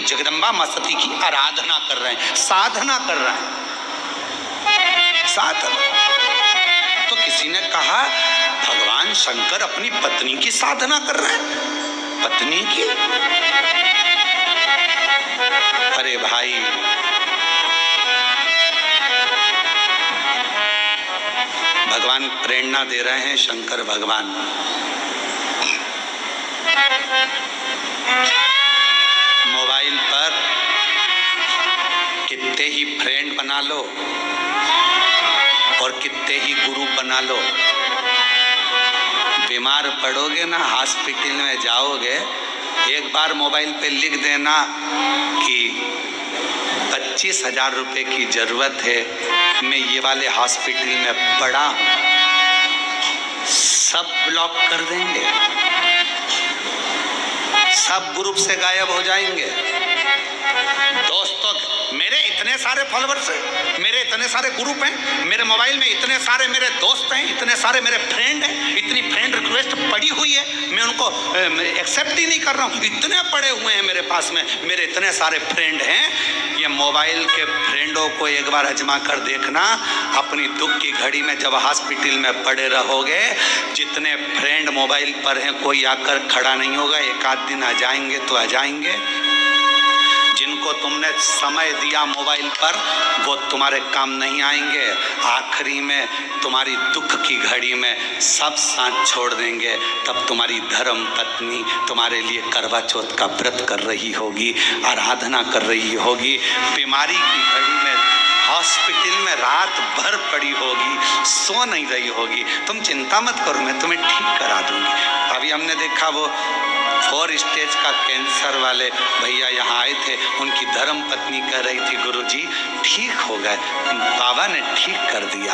जगदम्बा मां सती की आराधना कर रहे हैं, साधना कर रहे हैं, साधना। तो किसी ने कहा भगवान शंकर अपनी पत्नी की साधना कर रहे हैं, पत्नी की? अरे भाई, भगवान प्रेरणा दे रहे हैं, शंकर भगवान। मोबाइल पर कितने ही फ्रेंड बना लो और कितने ही गुरु बना लो, बीमार पड़ोगे ना, हॉस्पिटल में जाओगे, एक बार मोबाइल पे लिख देना कि 25,000 रुपए की जरूरत है, मैं ये वाले हॉस्पिटल में पड़ा हूं, सब ब्लॉक कर देंगे, सब ग्रुप से गायब हो जाएंगे। दोस्तों, मेरे इतने सारे फॉलोअर्स हैं, मेरे इतने सारे ग्रुप हैं, मेरे मोबाइल में इतने सारे मेरे दोस्त हैं, इतने सारे मेरे फ्रेंड हैं, इतनी फ्रेंड रिक्वेस्ट पड़ी हुई है, मैं उनको एक्सेप्ट ही नहीं कर रहा हूँ, इतने पड़े हुए हैं मेरे पास में, मेरे इतने सारे फ्रेंड हैं। ये मोबाइल के फ्रेंडों को एक बार आजमा कर देखना, अपनी दुख की घड़ी में जब हॉस्पिटल में पड़े रहोगे, जितने फ्रेंड मोबाइल पर हैं कोई आकर खड़ा नहीं होगा, एक आध दिन आ जाएंगे तो आ जाएंगे। जिनको तुमने समय दिया मोबाइल पर वो तुम्हारे काम नहीं आएंगे, आखिरी में तुम्हारी दुख की घड़ी में सब साथ छोड़ देंगे। तब तुम्हारी धर्म पत्नी तुम्हारे लिए करवा चौथ का व्रत कर रही होगी, आराधना कर रही होगी, बीमारी की घड़ी में हॉस्पिटल में रात भर पड़ी होगी, सो नहीं रही होगी। तुम चिंता मत करो, मैं तुम्हें ठीक करा दूंगी। अभी हमने देखा वो 4 स्टेज का कैंसर वाले भैया यहाँ आए थे, उनकी धर्म पत्नी कह रही थी गुरुजी ठीक हो गए, बाबा ने ठीक कर दिया,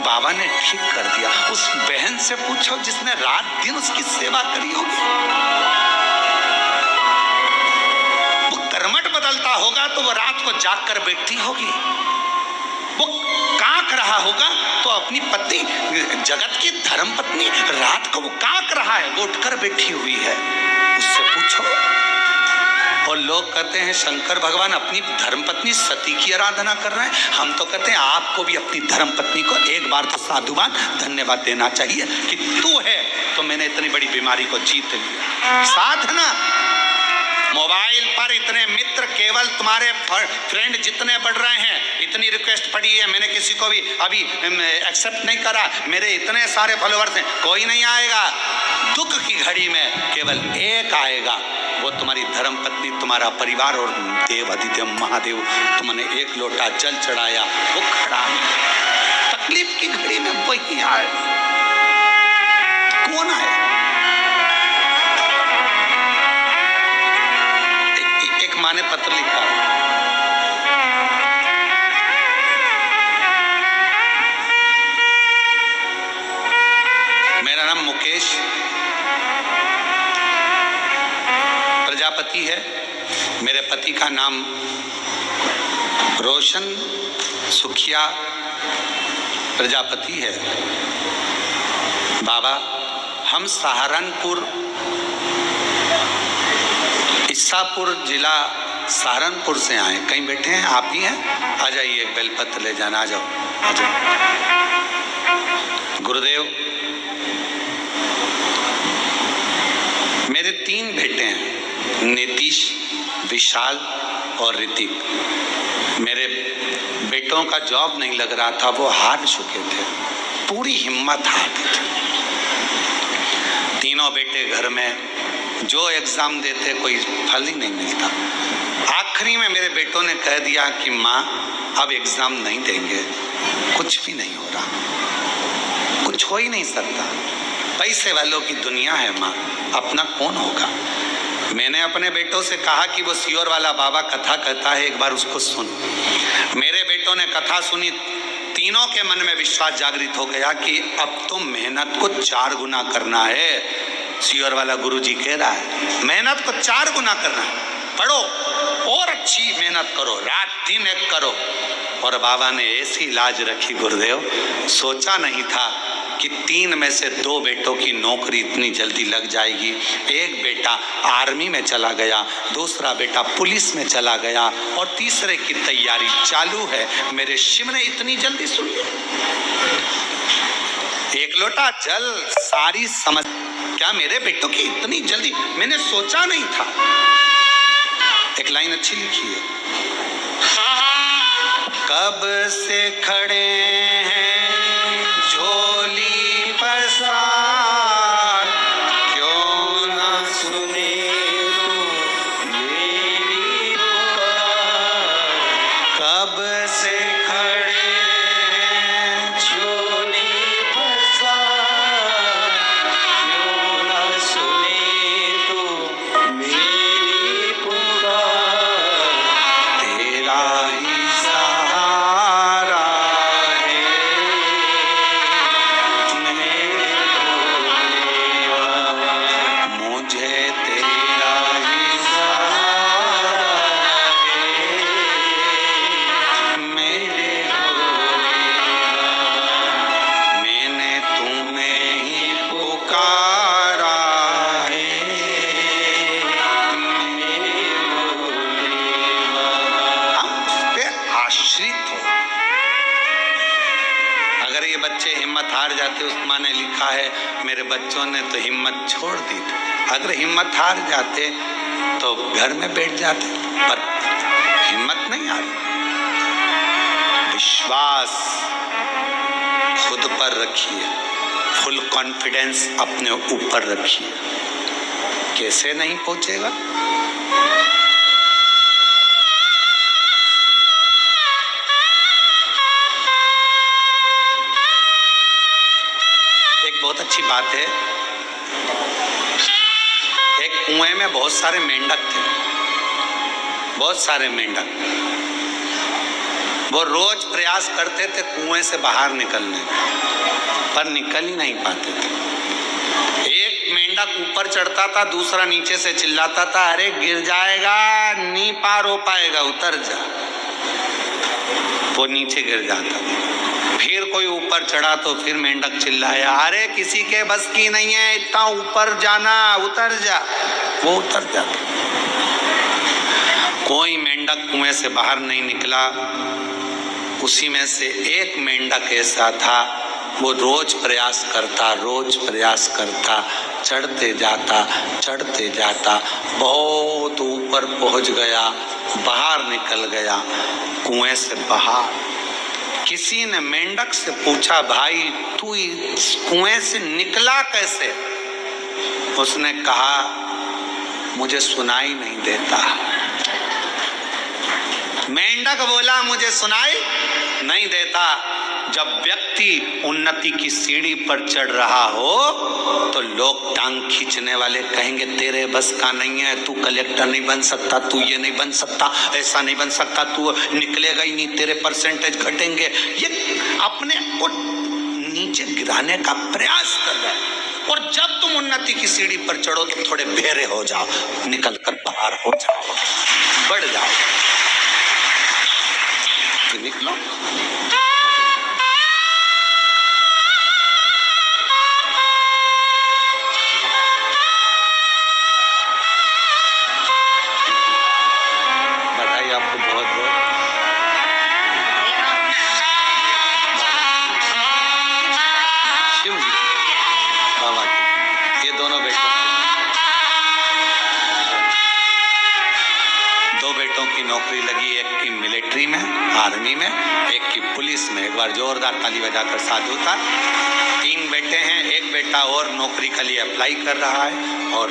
बाबा ने ठीक कर दिया। उस बहन से पूछो जिसने रात दिन उसकी सेवा करी होगी, वो कर्मठ बदलता होगा तो वो रात को जाग कर बैठती होगी, वो कांक रहा होगा तो अपनी पत्नी, जगत की धर्म पत्नी, रात को वो कांक रहा है, वो उठकर बैठी हुई है, उससे पूछो। और लोग कहते हैं शंकर भगवान अपनी धर्मपत्नी सती की आराधना कर रहे हैं। हम तो कहते हैं आपको भी अपनी धर्मपत्नी को एक बार तो साधुवाद धन्यवाद देना चाहिए कि तू है तो मैंने इतनी बड़ी बीमारी को जीत लिया। साधना, मोबाइल पर इतने मित्र, केवल तुम्हारे फ्रेंड जितने बढ़ रहे हैं, इतनी रिक्वेस्ट पड़ी है, मैंने किसी को भी अभी एक्सेप्ट नहीं करा, मेरे इतने सारे फॉलोअर्स हैं, कोई नहीं आएगा। दुख की घड़ी में केवल एक आएगा, वो तुम्हारी धर्म पत्नी, तुम्हारा परिवार और देव अधिदेव महादेव। तुमने एक लोटा जल चढ़ाया, वो खड़ा है। तकलीफ की घड़ी में वही आए, कौन आए? एक माँ ने पत्र लिखा, मेरा नाम मुकेश प्रजापति है, मेरे पति का नाम रोशन सुखिया प्रजापति है। बाबा, हम सहारनपुर, ईसापुर जिला सहारनपुर से आए। कहीं बैठे हैं? आप ही हैं? आ जाइए, एक बेलपत्र ले जाना, आ जाओ, आ जाओ। गुरुदेव, मेरे 3 बेटे हैं, नीतीश, विशाल और ऋतिक। मेरे बेटों का जॉब नहीं लग रहा था, वो हार चुके थे, पूरी हिम्मत हार दी थी। तीनों बेटे घर में, जो एग्जाम देते कोई फल ही नहीं मिलता। आखिरी में मेरे बेटों ने कह दिया कि माँ अब एग्जाम नहीं देंगे, कुछ भी नहीं हो रहा, कुछ हो ही नहीं सकता, पैसे वालों की दुनिया है माँ, अपना कौन होगा। मैंने अपने बेटों से कहा कि वो सियोर वाला बाबा कथा कहता है, एक बार उसको सुन। मेरे बेटों ने कथा सुनी, तीनों के मन में विश्वास जागृत हो गया कि अब तो मेहनत को 4 गुना करना है। सियोर वाला गुरुजी कह रहा है मेहनत को 4 गुना करना है, पढ़ो और अच्छी मेहनत करो, रात दिन एक करो। और बाबा ने ऐसी लाज रखी गुरुदेव, सोचा नहीं था कि 3 में से 2 बेटों की नौकरी इतनी जल्दी लग जाएगी। एक बेटा आर्मी में चला गया, दूसरा बेटा पुलिस में चला गया और तीसरे की तैयारी चालू है। मेरे शिव ने इतनी जल्दी सुन लिया। एक लोटा जल सारी समझ, क्या मेरे बेटों की इतनी जल्दी, मैंने सोचा नहीं था। एक लाइन अच्छी लिखी है, कब से खड़े हैं झोली पसार, क्यों ना सुने मेरी पुकार। कब से खड़े हैं झोली पसार, क्यों ना सुने तू मेरी पुकार। तेरा ही बच्चे हिम्मत हार जाते, उस माँ ने लिखा है मेरे बच्चों ने तो हिम्मत छोड़ दी थी। अगर हिम्मत हार जाते तो घर में बैठ जाते, पर हिम्मत नहीं हारी। विश्वास खुद पर रखिए, फुल कॉन्फिडेंस अपने ऊपर रखिए। कैसे नहीं पहुंचेगा? बहुत अच्छी बात है, एक कुएं में बहुत सारे मेंढक थे, बहुत सारे मेंढक। वो रोज प्रयास करते थे कुएं से बाहर निकलने का, पर निकल ही नहीं पाते थे। एक मेंढक ऊपर चढ़ता था, दूसरा नीचे से चिल्लाता था, अरे गिर जाएगा, नहीं पार हो पाएगा, उतर जा। वो नीचे गिर जाता था। फिर कोई ऊपर चढ़ा तो फिर मेंढक चिल्लाया, अरे किसी के बस की नहीं है इतना ऊपर जाना, उतर जा। वो उतर जाता। कोई मेंढक कुएं से बाहर नहीं निकला। उसी में से एक मेंढक ऐसा था, वो रोज प्रयास करता, चढ़ते जाता, बहुत ऊपर पहुंच गया, बाहर निकल गया कुएं से बाहर। किसी ने मेंढक से पूछा, भाई तू इस कुएं से निकला कैसे? उसने कहा, मुझे सुनाई नहीं देता। मेंढक बोला, मुझे सुनाई नहीं देता। जब व्यक्ति उन्नति की सीढ़ी पर चढ़ रहा हो तो लोग टांग खींचने वाले कहेंगे, तेरे बस का नहीं है, तू कलेक्टर नहीं बन सकता, तू ये नहीं बन सकता, ऐसा नहीं बन सकता, तू निकलेगा ही नहीं, तेरे परसेंटेज घटेंगे। ये अपने को नीचे गिराने का प्रयास कर रहा है। और जब तुम उन्नति की सीढ़ी पर चढ़ो तो थोड़े बेरे हो जाओ, निकल कर बाहर हो जाओ, बढ़ जाओ, तो निकलो। आपको बहुत बहुत शिव जी बाबा की, ये दोनों बेटों, 2 बेटों की नौकरी लगी, एक की मिलिट्री में, आर्मी में, एक की पुलिस में। एक बार जोरदार ताली बजाकर साधु था। 3 बेटे हैं, एक बेटा और नौकरी के लिए अप्लाई कर रहा है। और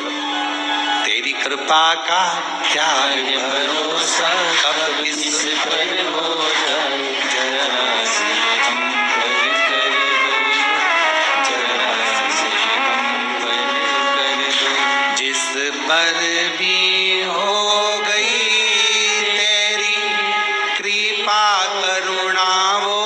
तेरी कृपा का क्या भरोसा, कब इस पर हो जाए, जरा से हम पर कर दो, जरा से हम पर कर दो। जिस पर भी हो गई तेरी कृपा करुणा, वो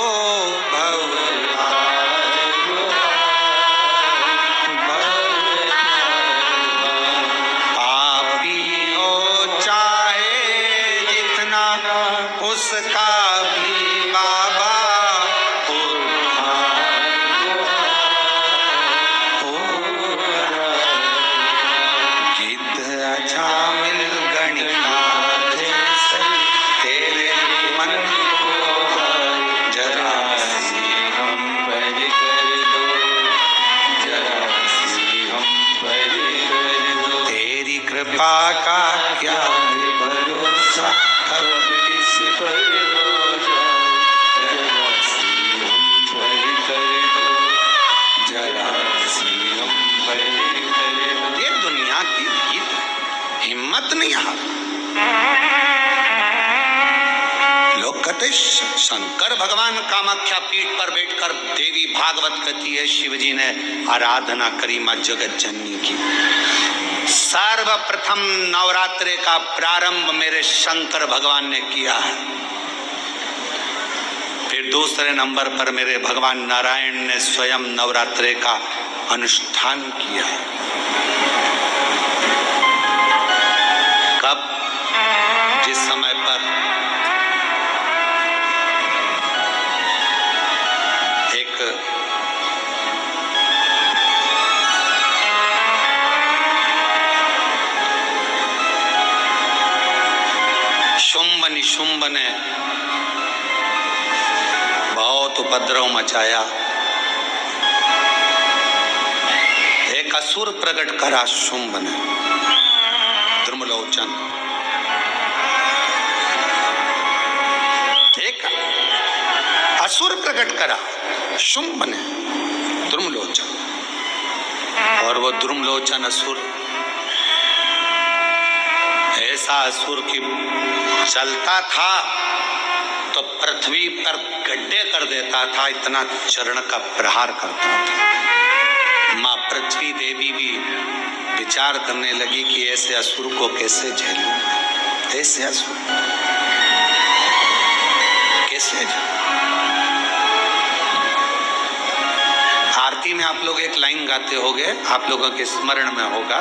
उसका भी क्या है भरोसा अब किस पर हो जाए, जरा सी हम भर कर दो, जरा सी हम भर कर दो। ये दुनिया की रीत है, हिम्मत नहीं हार। लोग कहते शंकर भगवान कामाख्या पीठ पर बैठकर देवी भागवत कहती है शिवजी ने आराधना करी मां जगत जननी की। सर्वप्रथम नवरात्रे का प्रारंभ मेरे शंकर भगवान ने किया है, फिर दूसरे नंबर पर मेरे भगवान नारायण ने स्वयं नवरात्रे का अनुष्ठान किया। कब? जिस समय पर एक शुंभ निशुंभ ने बहुत उपद्रव मचाया, एक असुर प्रकट करा शुंभ ने, द्रुमलोचन। एक असुर प्रकट करा शुंभ ने, द्रुमलोचन। और वो द्रुमलोचन असुर ऐसा असुर की चलता था तो पृथ्वी पर गड्ढे कर देता था, इतना चरण का प्रहार करता था। मां पृथ्वी देवी भी विचार करने लगी कि ऐसे असुर को कैसे झेलूं, ऐसे असुर कैसे झेलूं। आरती में आप लोग एक लाइन गाते होंगे, आप लोगों के स्मरण में होगा,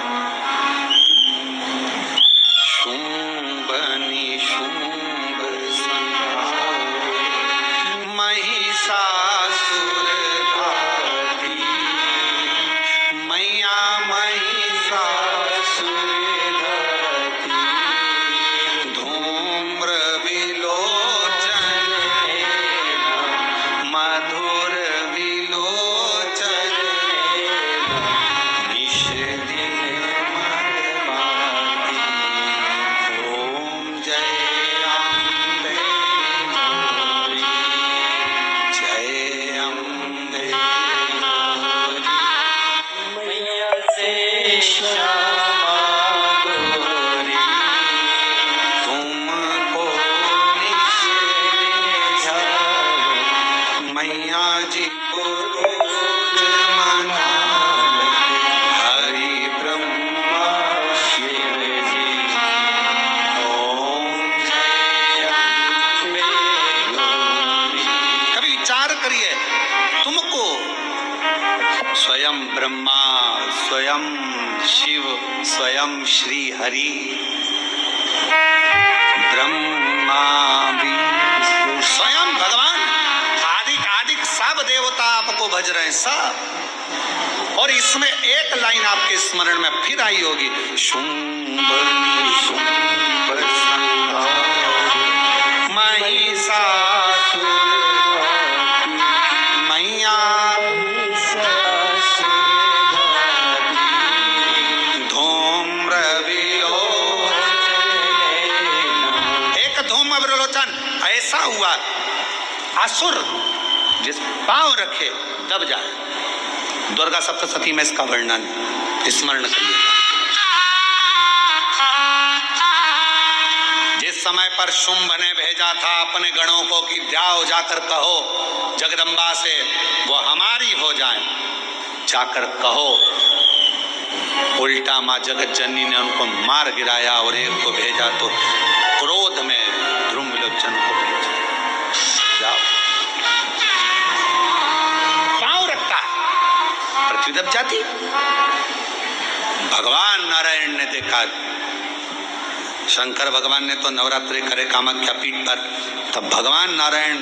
शुंभ निशुंभ संहार महिषासुर घाती, मैया महिषासुर घाती, धूम्र विलोचन मधुर विलोचन, निश दिन मरमाती, ओम जय अम्बे गौरी, जय अम्बे गौरी, मैया से श्यामा गौरी, तुमको निश दिन ध्यान, मैया जी को रोज मनावे, हरि ब्रह्मा शिव जी, ओम जय अम्बे गौरी। कभी विचार करिए, तुमको स्वयं ब्रह्मा, स्वयं शिव, स्वयं श्री हरि, ब्रह्मा विष्णु, स्वयं भगवान आदिक आदिक सब देवता आपको भज रहे हैं सब। और इसमें एक लाइन आपके स्मरण में फिर आई होगी, शुंभ निशुंभ संहार महिषासुर घाती, मैया महिषासुर घाती, धूम्र विलोचन। एक धूम्र विलोचन ऐसा हुआ, असुर जिस पांव रखे दब जाए। दुर्गा सप्तशती में इसका वर्णन स्मरण करिएगा। जिस समय पर शुंभ ने भेजा था अपने गणों को कि जाओ जाकर कहो जगदम्बा से वो हमारी हो जाए, जाकर कहो, उल्टा मां जगत जननी ने उनको मार गिराया और एक को भेजा तो क्रोध में द्रुमलोचन को भेजा, जाओ। पांव रखता पृथ्वी दब जाती। भगवान नारायण ने देखा, शंकर भगवान ने तो नवरात्रि करे कामाख्या पीठ पर, तब भगवान नारायण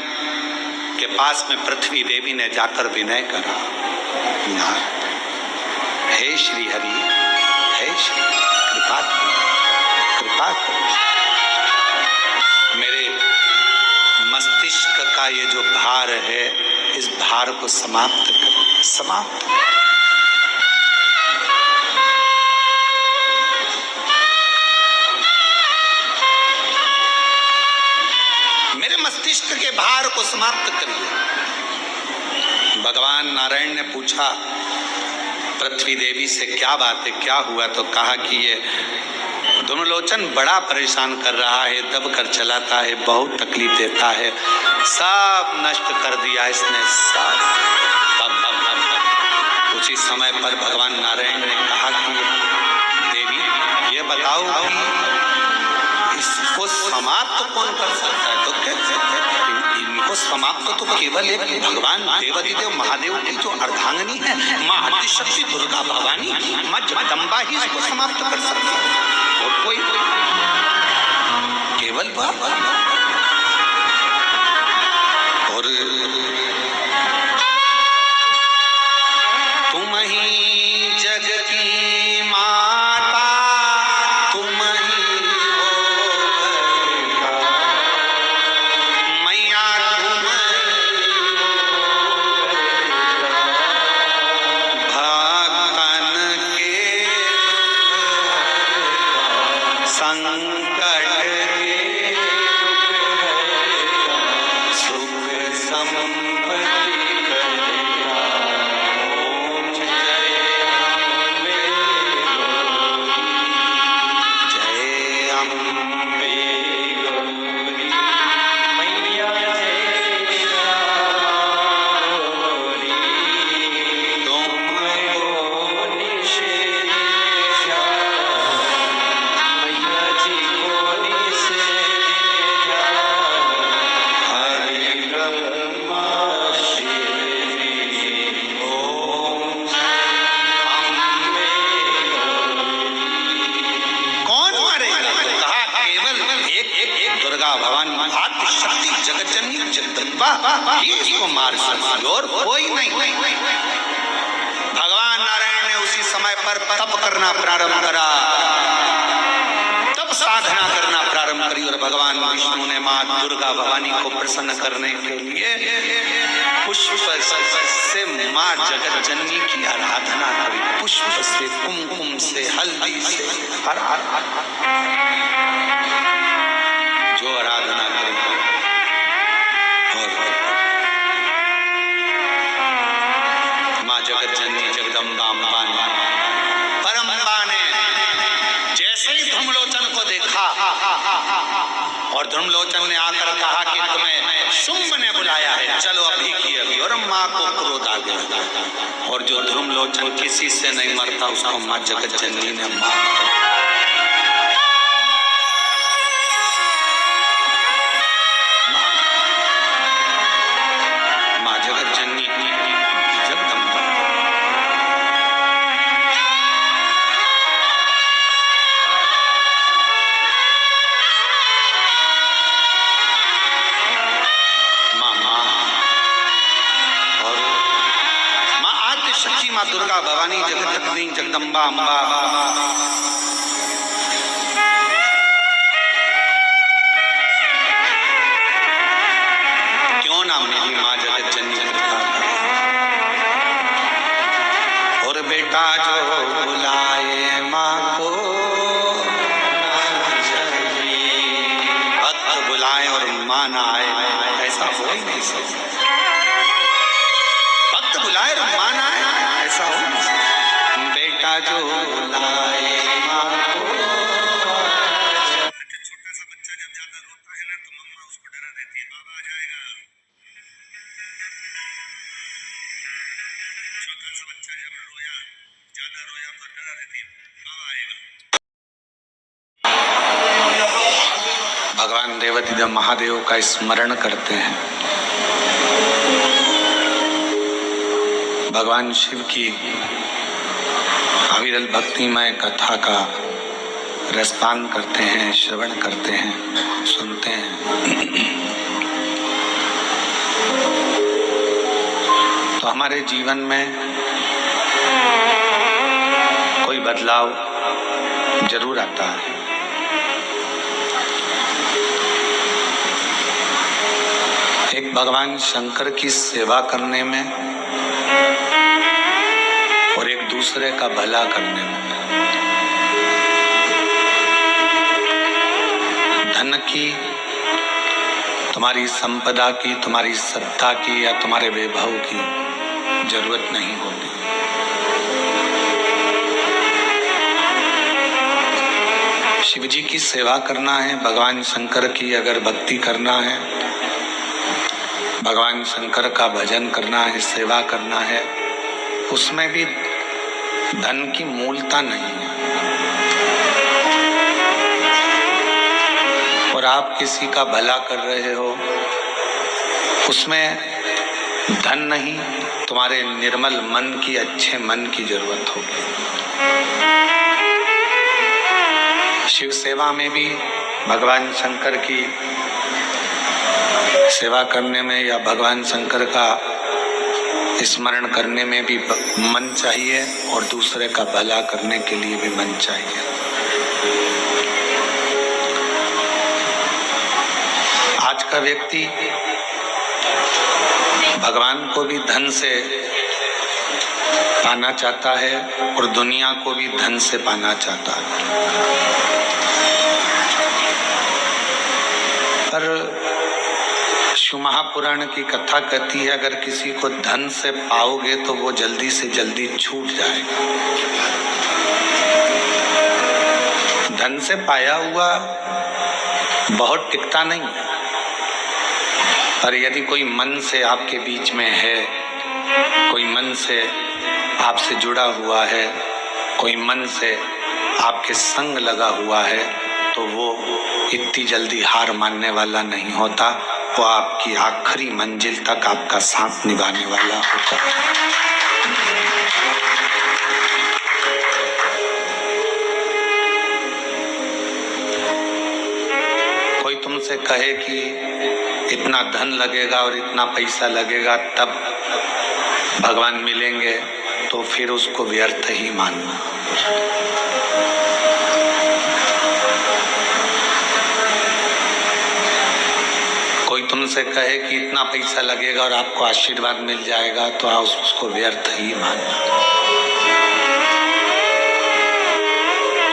के पास में पृथ्वी देवी ने जाकर विनय करा, हे श्री हरि, हे श्री कृपा कृपा मेरे मस्तिष्क का ये जो भार है इस भार को समाप्त कर, समाप्त। पर को समाप्त करिए। भगवान नारायण ने पूछा पृथ्वी देवी से, क्या बात है, क्या हुआ? तो कहा कि ये धूम्रलोचन बड़ा परेशान कर रहा है, दब कर चलाता है, बहुत तकलीफ देता है, सब नष्ट कर दिया इसने, सब। उसी समय पर भगवान नारायण ने कहा कि देवी ये बताओ कि इसको समाप्त कौन कर सकता है? तो इनको समाप्त तो केवल एक भगवान देवाधिदेव महादेव की जो अर्धांगिनी है माँ आदिशक्ति दुर्गा भवानी, माँ जगदम्बा ही इसको समाप्त कर सकती है, और कोई केवल बाबा। और तुम ही जग की माता, तुम ही हो मैया, तुम भक्तन के संकट सुख संपत्ति इसको मार सकती और कोई नहीं। भगवान नारायण ने उसी समय पर तप करना प्रारंभ करा, तप साधना करना प्रारंभ करी, और भगवान विष्णु ने माँ दुर्गा भवानी को प्रसन्न करने के लिए पुष्प से माँ जगत जननी की आराधना करी, पुष्प से, कुमकुम से, हल्दी से, हर जो आराधना करी। माँ जगत जननी जगदम्बा अम्बा ने, परम्बा ने जैसे ही धूम्रलोचन को देखा, और धूम्रलोचन ने आकर कहा कि तुम्हें शुंभ ने बुलाया है, चलो अभी की अभी, और माँ को क्रोध आ गया। और जो धूम्रलोचन किसी से नहीं मरता उसको माँ जगत जननी ने मार माँ दुर्गा भवानी जगदम्बा जगदम्बा अम्बा। क्यों ना मेरी माँ जगत जननी और बेटा जो बुलाए माँ को, भक्त बुलाए और माँ ना आए, ऐसा हो ही नहीं सकता। भक्त बुलाए और माँ ना आए, ऐसा हो नहीं सकता। बेटा जो बुलाए माँ को, छोटा सा बच्चा जब ज्यादा रोता है ना तो मम्मा उसको डरा देती है, बाबा आ जाएगा। छोटा सा बच्चा जब ज्यादा रोया तो डरा देती है, बाबा आएगा। भगवान देवाधिदेव महादेव का स्मरण करते हैं, भगवान शिव की अविरल भक्तिमय कथा का रसपान करते हैं, श्रवण करते हैं, सुनते हैं। तो हमारे जीवन में कोई बदलाव जरूर आता है। एक भगवान शंकर की सेवा करने में और एक दूसरे का भला करने में। धन की तुम्हारी संपदा की, तुम्हारी सत्ता की या तुम्हारे वैभव की जरूरत नहीं होती। शिव जी की सेवा करना है, भगवान शंकर की अगर भक्ति करना है, भगवान शंकर का भजन करना है, सेवा करना है, उसमें भी धन की मूलता नहीं है। और आप किसी का भला कर रहे हो, उसमें धन नहीं, तुम्हारे निर्मल मन की, अच्छे मन की जरूरत होगी। शिव सेवा में भी, भगवान शंकर की सेवा करने में या भगवान शंकर का स्मरण करने में भी मन चाहिए और दूसरे का भला करने के लिए भी मन चाहिए। आज का व्यक्ति भगवान को भी धन से पाना चाहता है और दुनिया को भी धन से पाना चाहता है। पर शिव महापुराण की कथा कहती है, अगर किसी को धन से पाओगे तो वो जल्दी से जल्दी छूट जाएगा। धन से पाया हुआ बहुत टिकता नहीं है, पर यदि कोई मन से आपके बीच में है, कोई मन से आपसे जुड़ा हुआ है, कोई मन से आपके संग लगा हुआ है, तो वो इतनी जल्दी हार मानने वाला नहीं होता, वो आपकी आखिरी मंजिल तक आपका साथ निभाने वाला होता है। कोई तुमसे कहे कि इतना धन लगेगा और इतना पैसा लगेगा तब भगवान मिलेंगे, तो फिर उसको व्यर्थ ही मानना। कोई तुमसे कहे कि इतना पैसा लगेगा और आपको आशीर्वाद मिल जाएगा, तो आप उसको व्यर्थ ही मानना।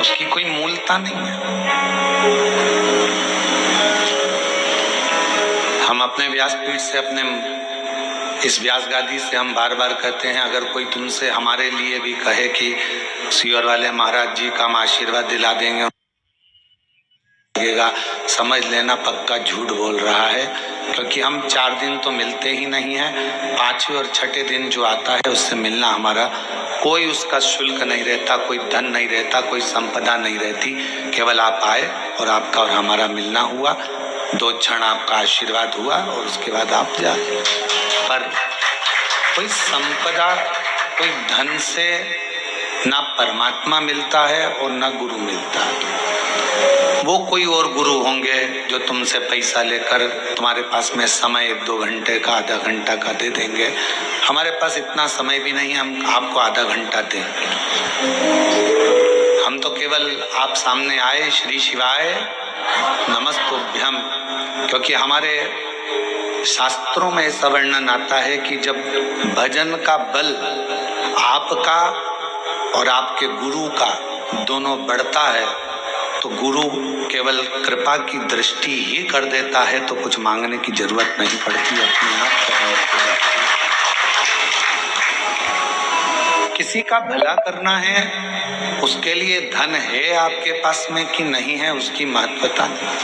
उसकी कोई मूलता नहीं है। हम अपने व्यासपीठ से, अपने इस व्यास गादी से हम बार बार कहते हैं, अगर कोई तुमसे हमारे लिए भी कहे कि सियोर वाले महाराज जी का हम आशीर्वाद दिला देंगे, समझ लेना पक्का झूठ बोल रहा है, क्योंकि हम 4 दिन तो मिलते ही नहीं हैं। 5वें और 6ठे दिन जो आता है उससे मिलना हमारा कोई उसका शुल्क नहीं रहता, कोई धन नहीं रहता, कोई संपदा नहीं रहती। केवल आप आए और आपका और हमारा मिलना हुआ, 2 क्षण आपका आशीर्वाद हुआ और उसके बाद आप जाए। पर कोई संपदा, कोई धन से ना परमात्मा मिलता है और ना गुरु मिलता है। वो कोई और गुरु होंगे जो तुमसे पैसा लेकर तुम्हारे पास में समय 1-2 घंटे का, आधा घंटा का दे देंगे। हमारे पास इतना समय भी नहीं, हम आपको आधा घंटा दें। हम तो केवल आप सामने आए, श्री शिवाय नमस्तुभ्यम, क्योंकि हमारे शास्त्रों में ऐसा वर्णन आता है कि जब भजन का बल आपका और आपके गुरु का दोनों बढ़ता है, तो गुरु केवल कृपा की दृष्टि ही कर देता है, तो कुछ मांगने की जरूरत नहीं पड़ती, अपने आप करने की। किसी का भला करना है, उसके लिए धन है आपके पास में कि नहीं है, उसकी महत्वता नहीं।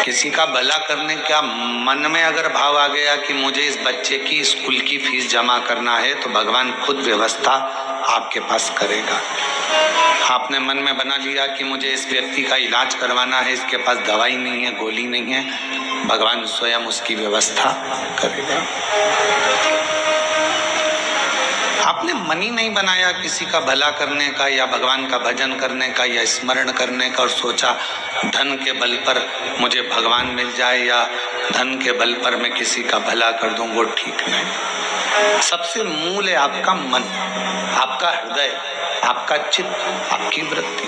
किसी का भला करने का मन में अगर भाव आ गया कि मुझे इस बच्चे की स्कूल की फीस जमा करना है, तो भगवान खुद व्यवस्था आपके पास करेगा। आपने मन में बना लिया कि मुझे इस व्यक्ति का इलाज करवाना है, इसके पास दवाई नहीं है, गोली नहीं है, भगवान स्वयं उसकी व्यवस्था करेगा। आपने मन ही नहीं बनाया किसी का भला करने का या भगवान का भजन करने का या स्मरण करने का, और सोचा धन के बल पर मुझे भगवान मिल जाए या धन के बल पर मैं किसी का भला कर दूं, वो ठीक नहीं। सबसे मूल है आपका मन, आपका हृदय, आपका चित्त, आपकी वृत्ति।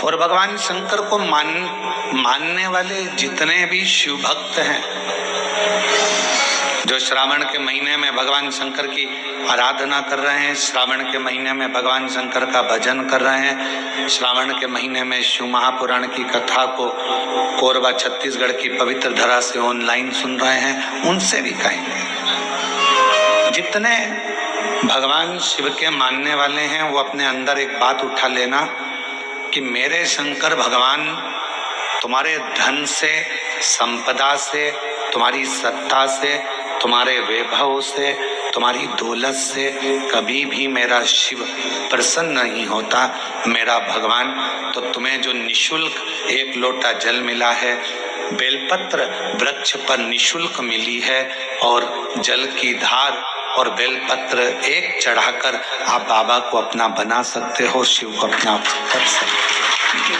और भगवान शंकर को मानने वाले जितने भी शिव भक्त हैं, जो श्रावण के महीने में भगवान शंकर की आराधना कर रहे हैं, श्रावण के महीने में भगवान शंकर का भजन कर रहे हैं, श्रावण के महीने में शिव महापुराण की कथा को कोरबा छत्तीसगढ़ की पवित्र धरा से ऑनलाइन सुन रहे हैं, उनसे भी कहेंगे जितने भगवान शिव के मानने वाले हैं वो अपने अंदर एक बात उठा लेना कि मेरे शंकर भगवान तुम्हारे धन से, संपदा से, तुम्हारी सत्ता से, तुम्हारे वैभव से, तुम्हारी दौलत से कभी भी मेरा शिव प्रसन्न नहीं होता। मेरा भगवान तो तुम्हें जो निशुल्क एक लोटा जल मिला है, बेलपत्र वृक्ष पर निशुल्क मिली है, और जल की धार और बेलपत्र एक चढ़ाकर आप बाबा को अपना बना सकते हो, शिव को अपना कर सकते हो।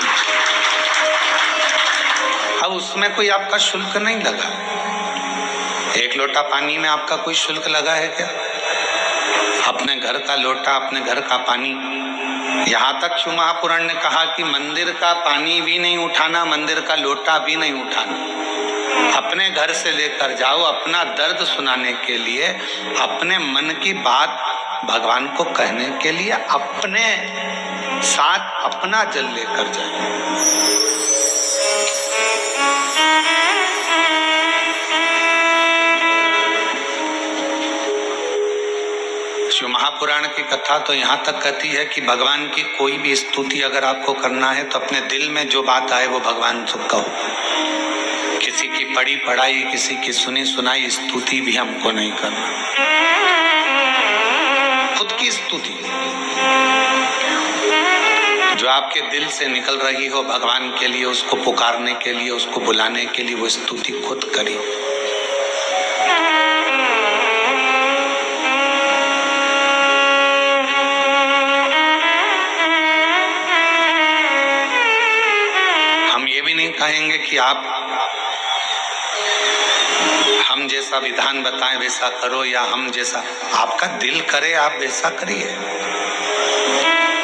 अब उसमें कोई आपका शुल्क नहीं लगा। एक लोटा पानी में आपका कोई शुल्क लगा है क्या? अपने घर का लोटा, अपने घर का पानी, यहाँ तक शिव महापुराण ने कहा कि मंदिर का पानी भी नहीं उठाना, मंदिर का लोटा भी नहीं उठाना, अपने घर से लेकर जाओ अपना दर्द सुनाने के लिए, अपने मन की बात भगवान को कहने के लिए अपने साथ अपना जल लेकर जाए। शिव महापुराण की कथा तो यहाँ तक कहती है कि भगवान की कोई भी स्तुति अगर आपको करना है तो अपने दिल में जो बात आए वो भगवान से कहो। किसी की पढ़ी पढ़ाई, किसी की सुनी सुनाई स्तुति भी हमको नहीं करना, खुद की स्तुति जो आपके दिल से निकल रही हो भगवान के लिए, उसको पुकारने के लिए, उसको बुलाने के लिए, वो स्तुति खुद करी। कहेंगे कि आप हम जैसा विधान बताएं वैसा करो, या हम जैसा आपका दिल करे आप वैसा करिए।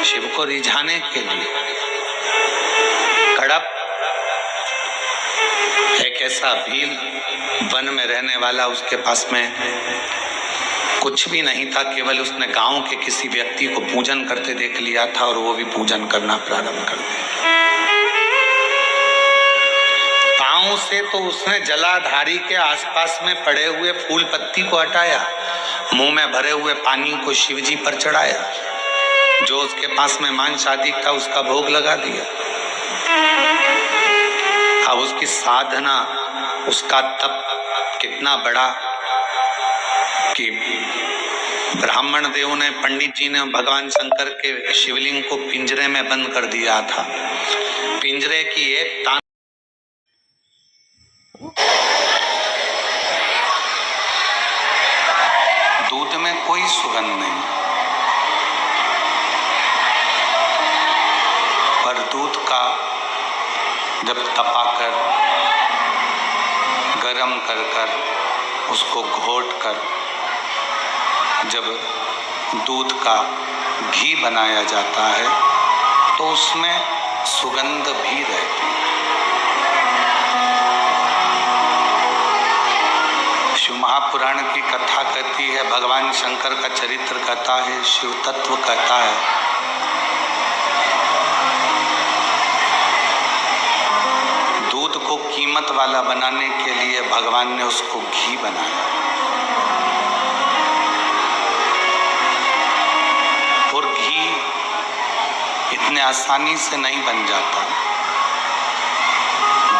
शिव को रिझाने के लिए कड़प एक ऐसा भील वन में रहने वाला, उसके पास में कुछ भी नहीं था, केवल उसने गांव के किसी व्यक्ति को पूजन करते देख लिया था और वो भी पूजन करना प्रारंभ कर दिया। से तो उसने जलाधारी के आसपास में पड़े हुए फूल पत्ती को हटाया, मुंह में भरे हुए पानी को शिवजी पर चढ़ाया, जो उसके पास में मांस आदि था उसका भोग लगा दिया। अब उसकी साधना, उसका तप कितना बड़ा कि ब्राह्मण देव ने, पंडित जी ने भगवान शंकर के शिवलिंग को पिंजरे में बंद कर दिया था। पिंजरे की एक तान दूध में कोई सुगंध नहीं, पर दूध का जब तपाकर गरम कर कर उसको घोट कर जब दूध का घी बनाया जाता है तो उसमें सुगंध भी रहती है। शिव महापुराण की कथा कहती है, भगवान शंकर का चरित्र कहता है, शिव तत्व कहता है, दूध को कीमत वाला बनाने के लिए भगवान ने उसको घी बनाया। और घी इतने आसानी से नहीं बन जाता,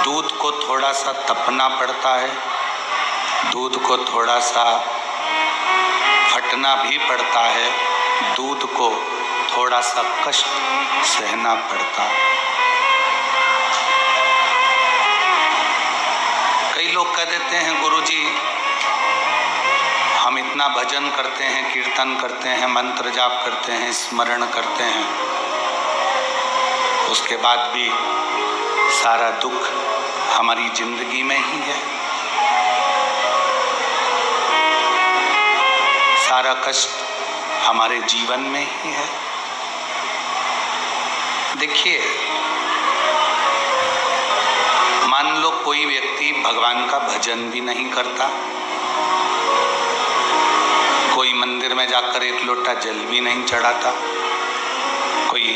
दूध को थोड़ा सा तपना पड़ता है, दूध को थोड़ा सा फटना भी पड़ता है, दूध को थोड़ा सा कष्ट सहना पड़ता है। कई लोग कह देते हैं गुरुजी हम इतना भजन करते हैं, कीर्तन करते हैं, मंत्र जाप करते हैं, स्मरण करते हैं, उसके बाद भी सारा दुख हमारी जिंदगी में ही है, सारा कष्ट हमारे जीवन में ही है। देखिए, मान लो कोई व्यक्ति भगवान का भजन भी नहीं करता, कोई मंदिर में जाकर एक लोटा जल भी नहीं चढ़ाता, कोई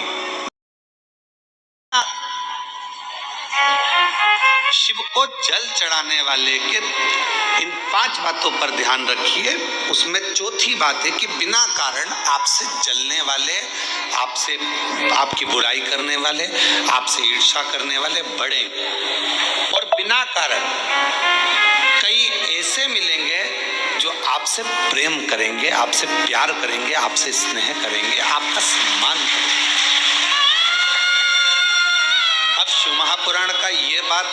शिव को जल चढ़ाने वाले के इन 5 बातों पर ध्यान रखिए। उसमें चौथी बात है कि बिना कारण आपसे जलने वाले, आपसे आपकी बुराई करने वाले, आपसे ईर्ष्या करने वाले बढ़ेंगे। और बिना कारण कई ऐसे मिलेंगे जो आपसे प्रेम करेंगे, आपसे प्यार करेंगे, आपसे स्नेह करेंगे, आपका सम्मान करेंगे। अब शिव महापुराण का ये बात,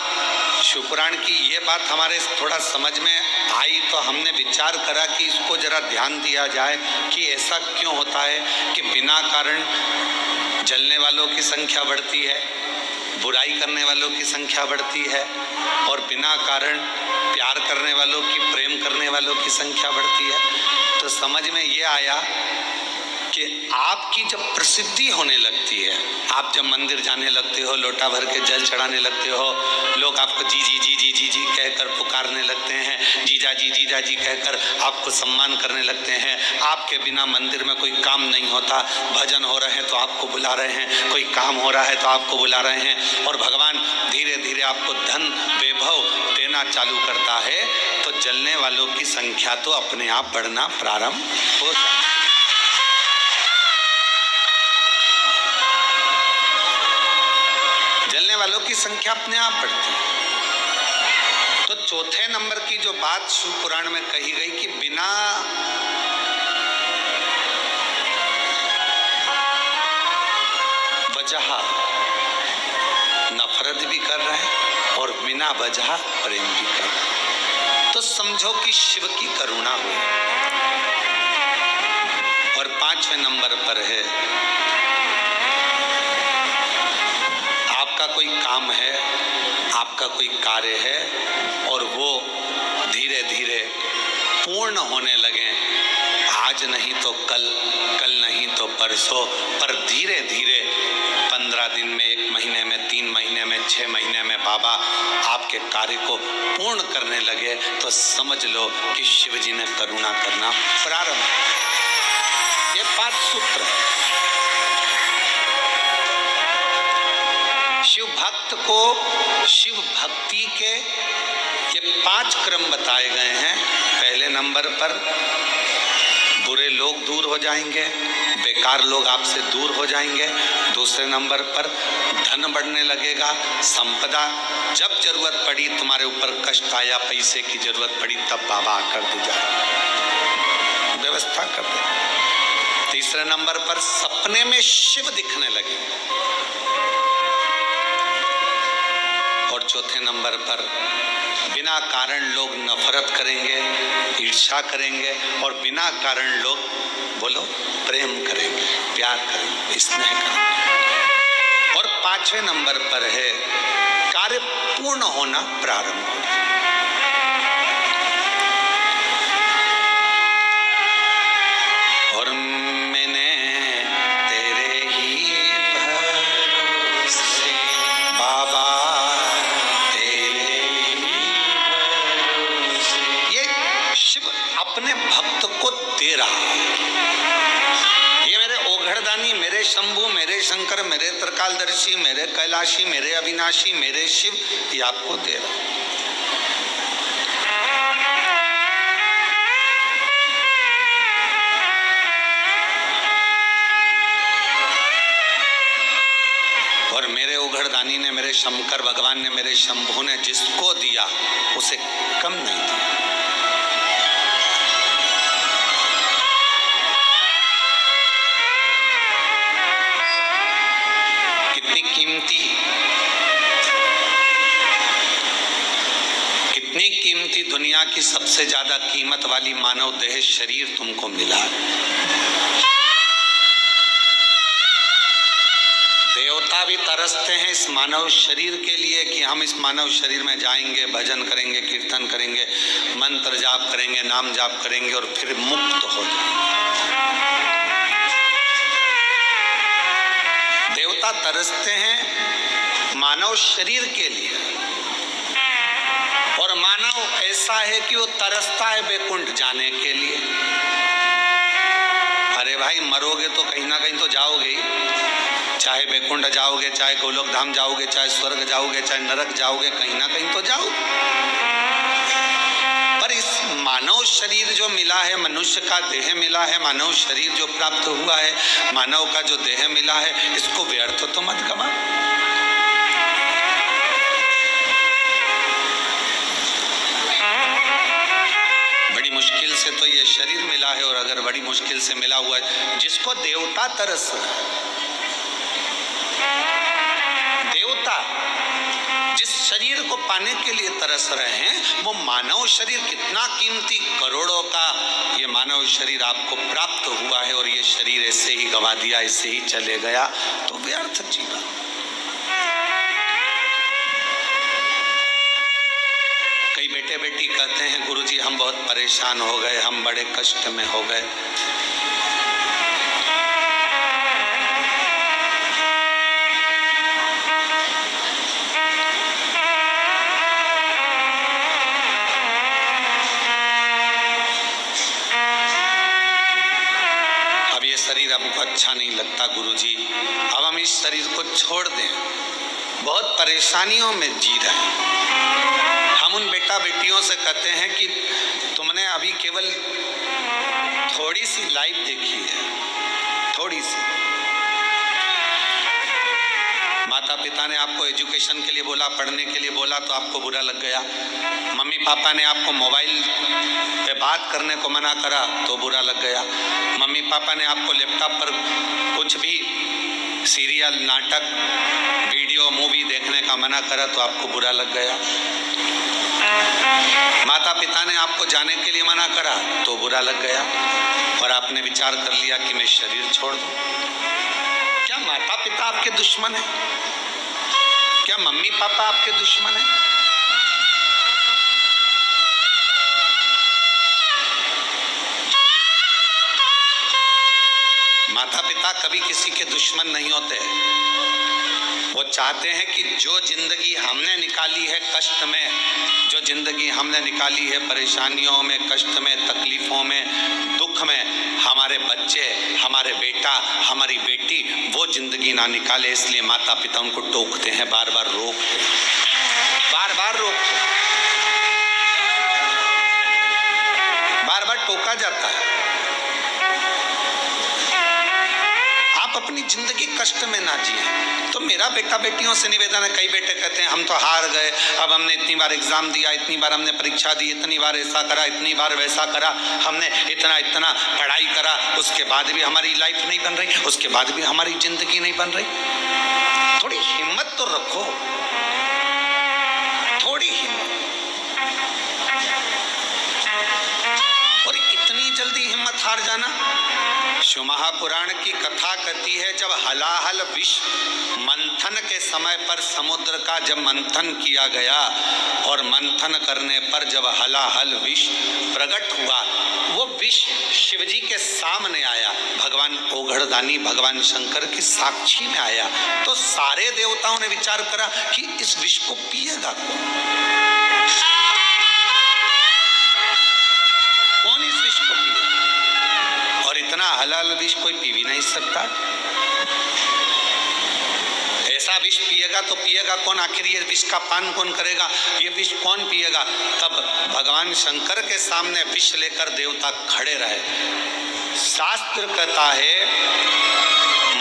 शिवपुराण की ये बात हमारे थोड़ा समझ में आई तो हमने विचार करा कि इसको जरा ध्यान दिया जाए कि ऐसा क्यों होता है कि बिना कारण जलने वालों की संख्या बढ़ती है, बुराई करने वालों की संख्या बढ़ती है, और बिना कारण प्यार करने वालों की, प्रेम करने वालों की संख्या बढ़ती है। तो समझ में ये आया कि आपकी जब प्रसिद्धि होने लगती है, आप जब मंदिर जाने लगते हो, लोटा भर के जल चढ़ाने लगते हो, लोग आपको जी जी जी जी जी जी कहकर पुकारने लगते हैं, जीजा जी कहकर आपको सम्मान करने लगते हैं। आपके बिना मंदिर में कोई काम नहीं होता, भजन हो रहे हैं तो आपको बुला रहे हैं, कोई काम हो रहा है तो आपको बुला रहे हैं, और भगवान धीरे धीरे आपको धन वैभव देना चालू करता है, तो जलने वालों की संख्या तो अपने आप बढ़ना प्रारंभ हो जाती है। जलने वालों की संख्या अपने आप बढ़ती है। तो चौथे नंबर की जो बात शिव पुराण में कही गई कि बिना वजह नफरत भी कर रहे हैं और बिना वजह प्रेम भी कर रहे हैं, तो समझो कि शिव की करुणा हुई। और 5वें नंबर पर है, आपका कोई काम है, आपका कोई कार्य है और वो धीरे धीरे पूर्ण होने लगे, आज नहीं तो कल, कल नहीं तो परसों, पर धीरे धीरे 15 दिन में, 1 महीने में, 3 महीने में, 6 महीने में बाबा आपके कार्य को पूर्ण करने लगे, तो समझ लो कि शिव जी ने करुणा करना प्रारंभ किया। ये 5 सूत्र है। शिव भक्त को शिव भक्ति के ये 5 क्रम बताए गए हैं। पहले नंबर पर बुरे लोग दूर हो जाएंगे, बेकार लोग आपसे दूर हो जाएंगे। दूसरे नंबर पर धन बढ़ने लगेगा, संपदा, जब जरूरत पड़ी, तुम्हारे ऊपर कष्ट आया, पैसे की जरूरत पड़ी, तब बाबा आकर दे जाए, व्यवस्था कर दे। तीसरे नंबर पर सपने में शिव दिखने लगे। और चौथे नंबर पर बिना कारण लोग नफरत करेंगे, ईर्ष्या करेंगे, और बिना कारण लोग बोलो प्रेम करेंगे, प्यार करेंगे, स्नेह करेंगे। और 5वें नंबर पर है कार्य पूर्ण होना प्रारंभ हो जाए। और मैंने तेरे ही भरोसे बाबा, अपने भक्त को दे रहा है। ये मेरे ओघड़दानी, मेरे शंभु, मेरे शंकर, मेरे त्रिकालदर्शी, मेरे कैलाशी, मेरे अविनाशी, मेरे शिव, ये आपको दे रहा है। और मेरे ओघड़दानी ने, मेरे शंकर भगवान ने, मेरे शंभु ने जिसको दिया उसे कम नहीं दिया। कितनी कीमती दुनिया की सबसे ज्यादा कीमत वाली मानव देह शरीर तुमको मिला। देवता भी तरसते हैं इस मानव शरीर के लिए कि हम इस मानव शरीर में जाएंगे, भजन करेंगे, कीर्तन करेंगे, मंत्र जाप करेंगे, नाम जाप करेंगे और फिर मुक्त हो जाएंगे। देवता तरसते हैं मानव शरीर के लिए, और मानव ऐसा है कि वो तरसता है वैकुंठ जाने के लिए। अरे भाई मरोगे तो कहीं ना कहीं तो जाओगे ही, चाहे वैकुंठ जाओगे, चाहे गोलोक धाम जाओगे, चाहे स्वर्ग जाओगे, चाहे नरक जाओगे, कहीं ना कहीं तो जाओ। पर इस मानव शरीर जो मिला है, मनुष्य का देह मिला है, मानव शरीर जो प्राप्त हुआ है, मानव का जो देह मिला है, इसको व्यर्थ तो मत गवा। बड़ी मुश्किल से तो ये शरीर मिला है, और अगर बड़ी मुश्किल से मिला हुआ है, जिसको देवता तरस, देवता जिस शरीर को पाने के लिए तरस रहे हैं, वो मानव शरीर कितना कीमती, करोड़ों का ये मानव शरीर आपको प्राप्त हुआ है, और ये शरीर ऐसे ही गवा दिया, ऐसे ही चले गया, तो व्यर्थ जीवन। कई बेटे बेटी कहते हैं गुरुजी हम बहुत परेशान हो गए, हम बड़े कष्ट में हो गए। अब ये शरीर हमको अच्छा नहीं लगता गुरुजी, अब हम इस शरीर को छोड़ दें, बहुत परेशानियों में जी रहे हैं। हम उन बेटा बेटियों से कहते हैं कि तुमने अभी केवल थोड़ी सी लाइफ देखी है, थोड़ी सी। माता पिता ने आपको एजुकेशन के लिए बोला, पढ़ने के लिए बोला, तो आपको बुरा लग गया। मम्मी पापा ने आपको मोबाइल पे बात करने को मना करा तो बुरा लग गया। मम्मी पापा ने आपको लैपटॉप पर कुछ भी सीरियल, नाटक, वीडियो, मूवी देखने का मना करा तो आपको बुरा लग गया। माता पिता ने आपको जाने के लिए मना करा तो बुरा लग गया, और आपने विचार कर लिया कि मैं शरीर छोड़ दूं। क्या माता पिता आपके दुश्मन है? क्या मम्मी पापा आपके दुश्मन है? माता पिता कभी किसी के दुश्मन नहीं होते। वो चाहते हैं कि जो जिंदगी हमने निकाली है कष्ट में, जो जिंदगी हमने निकाली है परेशानियों में, कष्ट में, तकलीफों में, दुख में, हमारे बच्चे, हमारे बेटा, हमारी बेटी वो जिंदगी ना निकाले। इसलिए माता पिता उनको टोकते हैं, बार बार रोकते हैं, बार बार रोकते हैं, बार बार टोका जाता है। आप अपनी जिंदगी कष्ट में ना जिए। तो मेरा बेटा बेटियों से निवेदन है, कई बेटे कहते हैं हम तो हार गए, अब हमने इतनी बार एग्जाम दिया, इतनी बार हमने परीक्षा दी, इतनी बार ऐसा करा, इतनी बार वैसा करा, हमने इतना इतना पढ़ाई करा, उसके बाद भी हमारी लाइफ नहीं बन रही, उसके बाद भी हमारी जिंदगी नहीं बन रही। थोड़ी हिम्मत तो रखो, थोड़ी हिम्मत। और इतनी जल्दी हिम्मत हार जाना। शिव महापुराण की कथा कहती है, जब हलाहल विष मंथन के समय पर समुद्र का जब मंथन किया गया, और मंथन करने पर जब हलाहल विष प्रकट हुआ, वो विष शिवजी के सामने आया, भगवान ओघड़दानी भगवान शंकर की साक्षी में आया, तो सारे देवताओं ने विचार करा कि इस विष को पिएगा कौन इस विष को पिएगा? और इतना हलाल विष कोई पी भी नहीं सकता। ऐसा विष पिएगा तो पिएगा कौन? आखिर ये विष का पान कौन करेगा? ये विष कौन पिएगा? तब भगवान शंकर के सामने विष लेकर देवता खड़े रहे। शास्त्र कहता है,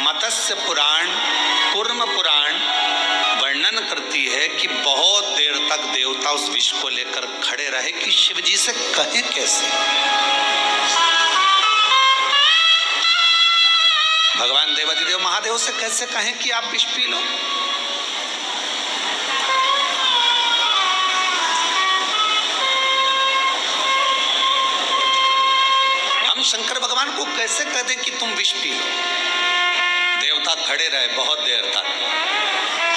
मत्स्य पुराण, कूर्म पुराण वर्णन करती है कि बहुत देर तक देवता उस विष को लेकर खड़े रहे कि शिवजी से कहें कैसे। भगवान देवादिदेव महादेव से कैसे कहें कि आप विष पी लो? हम शंकर भगवान को कैसे कह दें कि तुम विष पी लो? देवता खड़े रहे बहुत देर तक।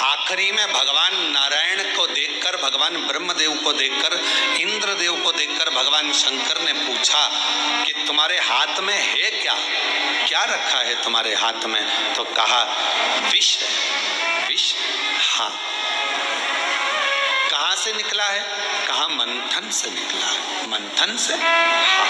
आखिरी में भगवान नारायण को देखकर, भगवान ब्रह्मदेव को देखकर, इंद्रदेव को देखकर भगवान शंकर ने पूछा कि तुम्हारे हाथ में है क्या? क्या रखा है तुम्हारे हाथ में? तो कहा विष। विष? हाँ। कहां से निकला है? कहा मंथन से निकला है। मंथन से? हाँ।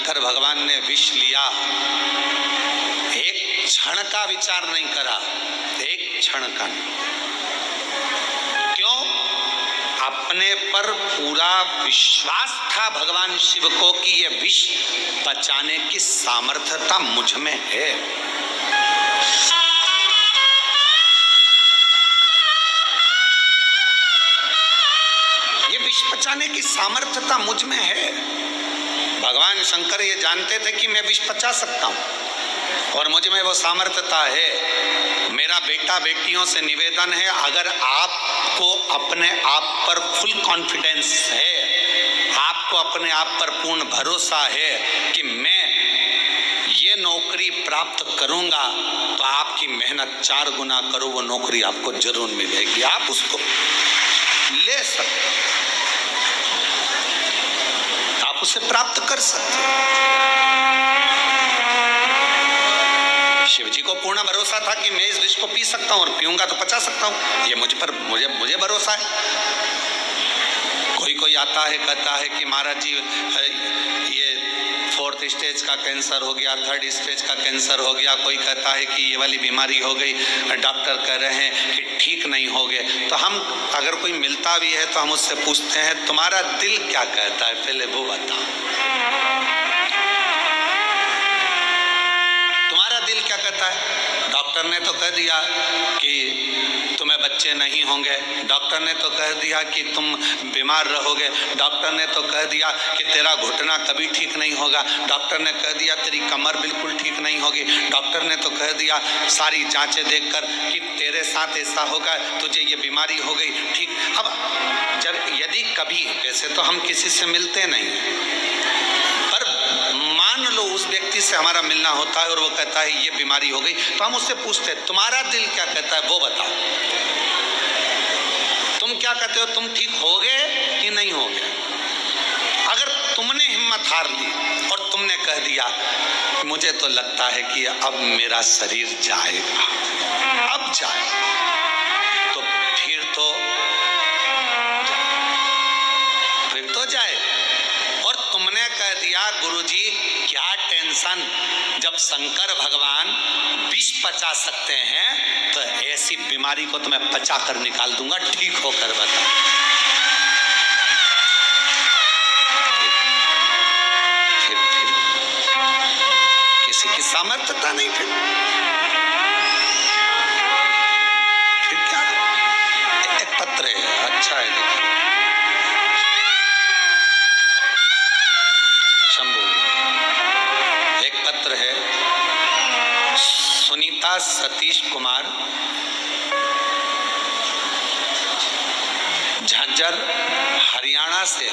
शंकर भगवान ने विष लिया, एक क्षण का विचार नहीं करा, एक क्षण का नहीं। क्यों? अपने पर पूरा विश्वास था भगवान शिव को कि ये विष पचाने की सामर्थ्यता मुझ में है। ये विष पचाने की सामर्थ्यता मुझ में है। भगवान शंकर ये जानते थे कि मैं विष पचा सकता हूं और मुझ में वो सामर्थ्यता है। मेरा बेटा बेटियों से निवेदन है, अगर आपको अपने आप पर फुल कॉन्फिडेंस है, आपको अपने आप पर पूर्ण भरोसा है कि मैं ये नौकरी प्राप्त करूंगा, तो आपकी मेहनत 4 गुना करो, वो नौकरी आपको जरूर मिलेगी। आप उसको ले सकते, आप उसे प्राप्त कर सकते। शिव जी को पूर्ण भरोसा था कि मैं इस विष को पी सकता हूं और पीऊंगा तो पचा सकता हूं। ये मुझ पर मुझे भरोसा है। कोई आता है कहता है कि महाराज जी ये 4th स्टेज का कैंसर हो गया, 3rd स्टेज का कैंसर हो गया। कोई कहता है कि ये वाली बीमारी हो गई, डॉक्टर कह रहे हैं कि ठीक नहीं हो गए। तो हम अगर कोई मिलता भी है तो हम उससे पूछते हैं तुम्हारा दिल क्या कहता है, पहले वो बताओ। तुम्हारा दिल क्या कहता है? डॉक्टर ने तो कह दिया कि तुम्हें बच्चे नहीं होंगे, डॉक्टर ने तो कह दिया कि तुम बीमार रहोगे, डॉक्टर ने तो कह दिया कि तेरा घुटना कभी ठीक नहीं होगा, डॉक्टर ने कह दिया तेरी कमर बिल्कुल ठीक नहीं होगी, डॉक्टर ने तो कह दिया सारी जांचें देखकर कि तेरे साथ ऐसा होगा, तुझे ये बीमारी हो गई, ठीक। अब जब यदि कभी, वैसे तो हम किसी से मिलते नहीं, पर मान लो उस व्यक्ति से हमारा मिलना होता है और वो कहता है ये बीमारी हो गई, तो हम उससे पूछते हैं तुम्हारा दिल क्या कहता है, वो बताओ। तुम क्या कहते हो, तुम ठीक होगे कि नहीं होगे? अगर तुमने हिम्मत हार ली और तुमने कह दिया मुझे तो लगता है कि अब मेरा शरीर जाएगा, अब जाए, तो फिर तो जाए। और तुमने कह दिया गुरुजी क्या टेंशन, जब शंकर भगवान विष पचा सकते हैं तो ऐसी बीमारी को तो मैं पचा कर निकाल दूंगा, ठीक होकर बता। फिर किसी की सामर्थ्यता नहीं, फिर क्या? एक पत्र है, अच्छा है, देखिए शंभू, एक पत्र है, सुनीता सतीश कुमार, झांझर हरियाणा से।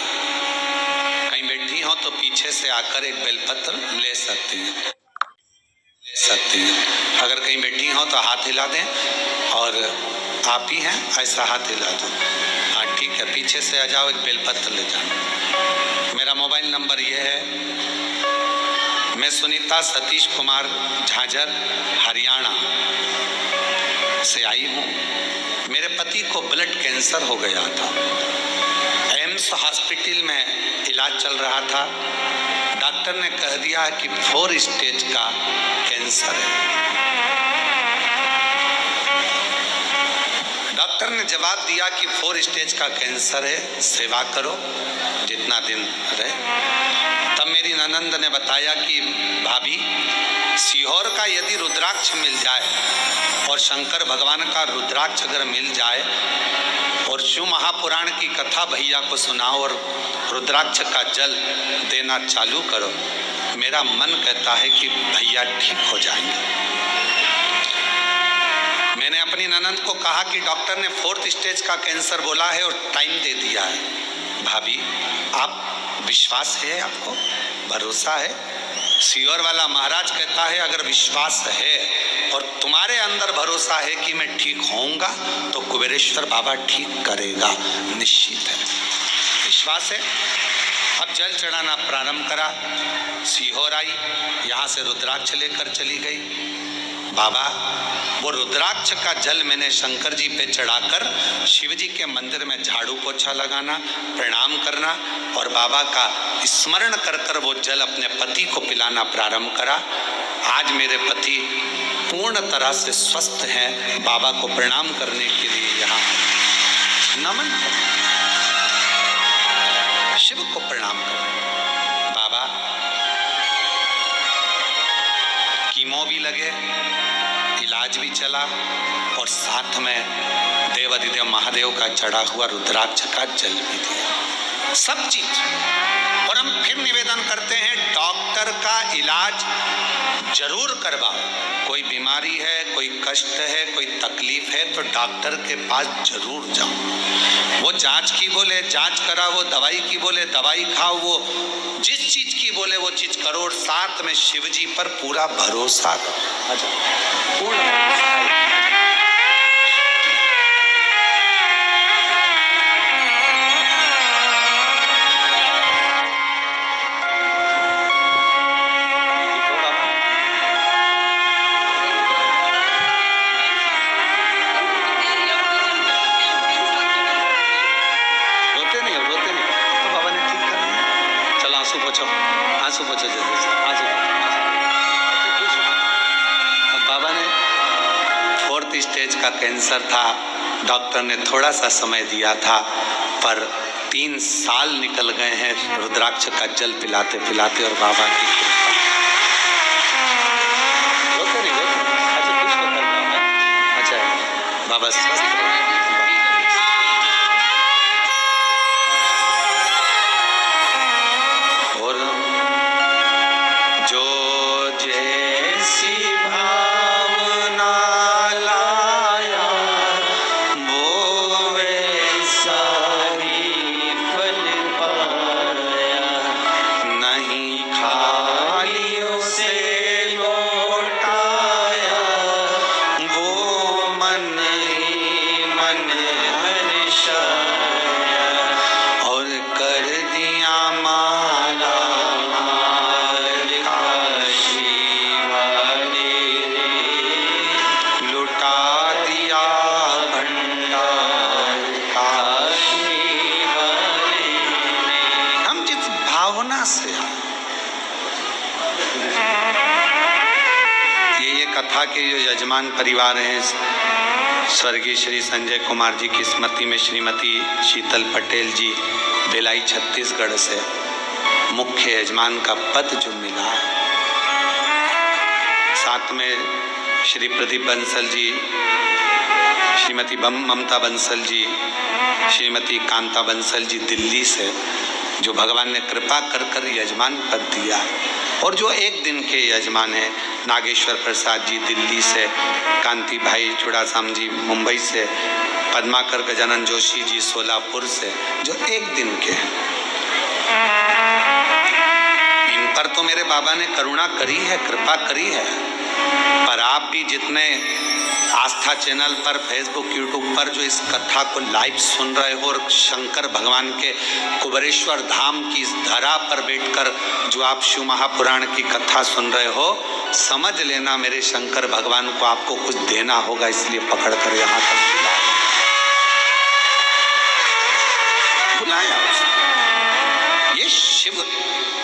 कहीं बैठी हो तो पीछे से आकर एक बेलपत्र ले सकती हैं, अगर कहीं बैठी हो तो हाथ हिला दें, और आप ही हैं ऐसा हाथ हिला दो। हाँ ठीक है, पीछे से आ जाओ, एक बेलपत्र ले जाओ। मेरा मोबाइल नंबर ये है, मैं सुनीता सतीश कुमार झांझर हरियाणा से आई हूँ। मेरे पति को ब्लड कैंसर हो गया था, एम्स हॉस्पिटल में इलाज चल रहा था। डॉक्टर ने कह दिया कि 4 स्टेज का कैंसर है। डॉक्टर ने जवाब दिया कि 4 स्टेज का कैंसर है, सेवा करो जितना दिन रहे। तब मेरी ननंद ने बताया कि भाभी सीहोर का यदि रुद्राक्ष मिल जाए और शंकर भगवान का रुद्राक्ष अगर मिल जाए और शिव महापुराण की कथा भैया को सुनाओ और रुद्राक्ष का जल देना चालू करो, मेरा मन कहता है कि भैया ठीक हो जाएंगे। मैंने अपनी ननंद को कहा कि डॉक्टर ने 4th स्टेज का कैंसर बोला है और टाइम दे दिया है। भाभी आप विश्वास है, आपको भरोसा है? सीहोर वाला महाराज कहता है अगर विश्वास है और तुम्हारे अंदर भरोसा है कि मैं ठीक होऊंगा तो कुबेरेश्वर बाबा ठीक करेगा, निश्चित है, विश्वास है। अब जल चढ़ाना प्रारंभ करा, सीहोर आई, यहाँ से रुद्राक्ष लेकर चली गई। बाबा वो रुद्राक्ष का जल मैंने शंकर जी पे चढ़ाकर शिव जी के मंदिर में झाड़ू पोछा लगाना, प्रणाम करना और बाबा का स्मरण कर कर वो जल अपने पति को पिलाना प्रारंभ करा। आज मेरे पति पूर्ण तरह से स्वस्थ हैं। बाबा को प्रणाम करने के लिए यहाँ नमन कर, शिव को प्रणाम कर। बाबा कीमो भी लगे, इलाज भी चला और साथ में देवाधिदेव महादेव का चढ़ा हुआ रुद्राक्ष का जल भी दिया, सब चीज। और हम फिर निवेदन करते हैं डॉक्टर का इलाज जरूर करवाओ। कोई बीमारी है, कोई कष्ट है, कोई तकलीफ है तो डॉक्टर के पास जरूर जाओ। वो जांच की बोले जांच करा, वो दवाई की बोले दवाई खाओ, वो जिस चीज की बोले वो चीज करो और साथ में शिव जी पर पूरा भरोसा करो। अच्छा, पूर्ण आंसू पोछो जल्दी से, आंसू। बाबा ने 4th स्टेज का कैंसर था, डॉक्टर ने थोड़ा सा समय दिया था पर 3 साल निकल गए हैं रुद्राक्ष का जल पिलाते पिलाते और बाबा की कृपा। रोते नहीं, अच्छा कुछ तो कर रहा है। अच्छा बाबा स्वस्थ रहे। कथा के जो यजमान परिवार हैं, स्वर्गीय श्री संजय कुमार जी की स्मृति में श्रीमती शीतल पटेल जी भिलाई छत्तीसगढ़ से मुख्य यजमान का पद जो मिला, साथ में श्री प्रदीप बंसल जी, श्रीमती ममता बंसल जी, श्रीमती कांता बंसल जी दिल्ली से, जो भगवान ने कृपा कर कर यजमान पद दिया। और जो एक दिन के यजमान है नागेश्वर प्रसाद जी दिल्ली से, कांति भाई चुड़ासाम जी मुंबई से, पद्माकर गजानन जोशी जी सोलापुर से, जो एक दिन के हैं। इन पर तो मेरे बाबा ने करुणा करी है, कृपा करी है। पर आप भी जितने आस्था चैनल पर, फेसबुक, यूट्यूब पर जो इस कथा को लाइव सुन रहे हो और शंकर भगवान के कुबेरेश्वर धाम की इस धरा पर बैठकर जो आप शिव महापुराण की कथा सुन रहे हो, समझ लेना मेरे शंकर भगवान को आपको कुछ देना होगा, इसलिए पकड़ कर यहाँ तक बुलाया। ये शिव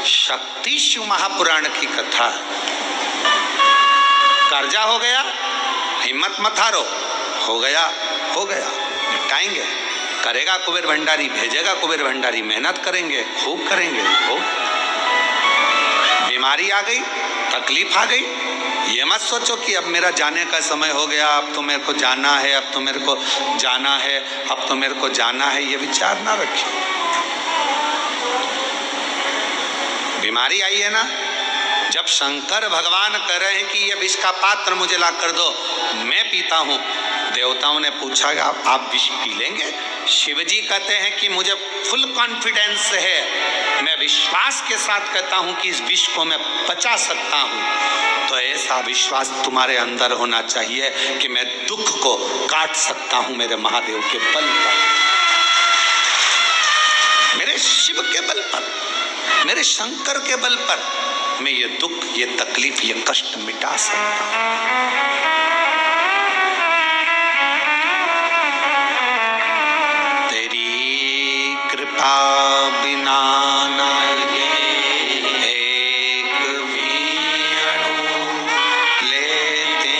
शक्ति शिव महापुराण की कथा। कर्जा हो गया, हिम्मत मत हारो, हो गया निपटाएंगे। करेगा कुबेर भंडारी, भेजेगा कुबेर भंडारी, मेहनत करेंगे, खूब करेंगे। खूब बीमारी आ गई, तकलीफ आ गई, ये मत सोचो कि अब मेरा जाने का समय हो गया, अब तो मेरे को जाना है, अब तो मेरे को जाना है, अब तो मेरे को जाना है, ये विचार ना रखिए। बीमारी आई है ना, जब शंकर भगवान कह रहे हैं कि ये विष का पात्र मुझे ला कर दो, मैं पीता हूँ, देवताओं ने पूछा आप विष पी लेंगे? शिव जी कहते हैं कि मुझे फुल कॉन्फिडेंस है, मैं विश्वास के साथ कहता हूँ कि इस विष को मैं पचा सकता हूँ। तो ऐसा विश्वास तुम्हारे अंदर होना चाहिए कि मैं दुख को काट सकता हूँ मेरे महादेव के बल पर, मेरे शिव के बल पर, मेरे शंकर के बल पर। मैं ये दुख, ये तकलीफ, ये कष्ट मिटा सकता हूं। तेरी कृपा बिना ना एक भी अणु लेते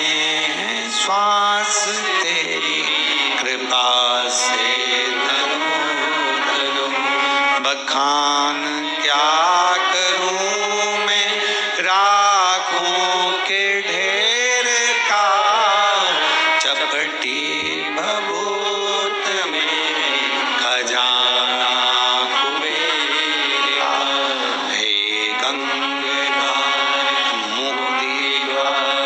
हैं श्वास, तेरी कृपा से बखान क्या करूं मैं राखों के ढेर का, चपटी भभूत में खजाना कुबेरा, हे गंगा मुक्ति द्वार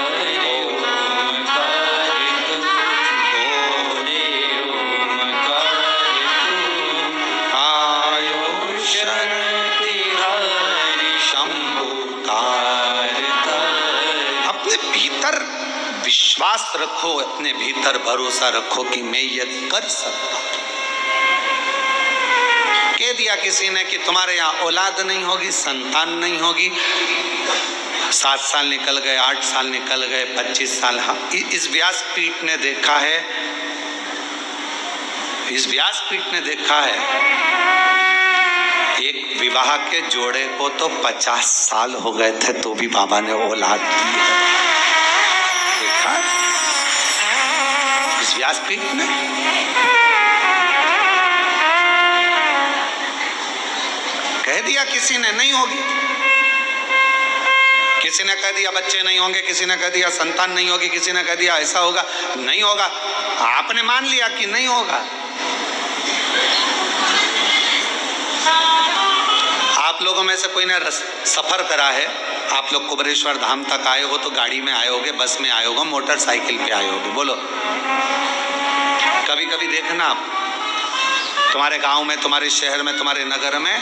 अपने भीतर विश्वास रखो, अपने भीतर भरोसा रखो कि मैं ये कर सकता हूं। कह दिया किसी ने कि तुम्हारे यहाँ औलाद नहीं होगी, संतान नहीं होगी, 7 साल निकल गए, 8 साल निकल गए, 25 साल। हाँ, इस व्यासपीठ ने देखा है, इस व्यासपीठ ने देखा है एक विवाह के जोड़े को तो 50 साल हो गए थे तो भी बाबा ने औलाद दी है। देखा इस व्यासपीठ ने। कह दिया किसी ने नहीं होगी, किसी ने कह दिया बच्चे नहीं होंगे, किसी ने कह दिया संतान नहीं होगी, किसी ने कह दिया ऐसा होगा, नहीं होगा। आपने मान लिया कि नहीं होगा। आप लोगों में से कोई ने सफर करा है, आप लोग कुबरेश्वर धाम तक आए हो तो गाड़ी में आए होगे, बस में आए होगे, मोटरसाइकिल पे आए होगे। बोलो, कभी कभी देखना आप तुम्हारे गांव में, तुम्हारे शहर में, तुम्हारे नगर में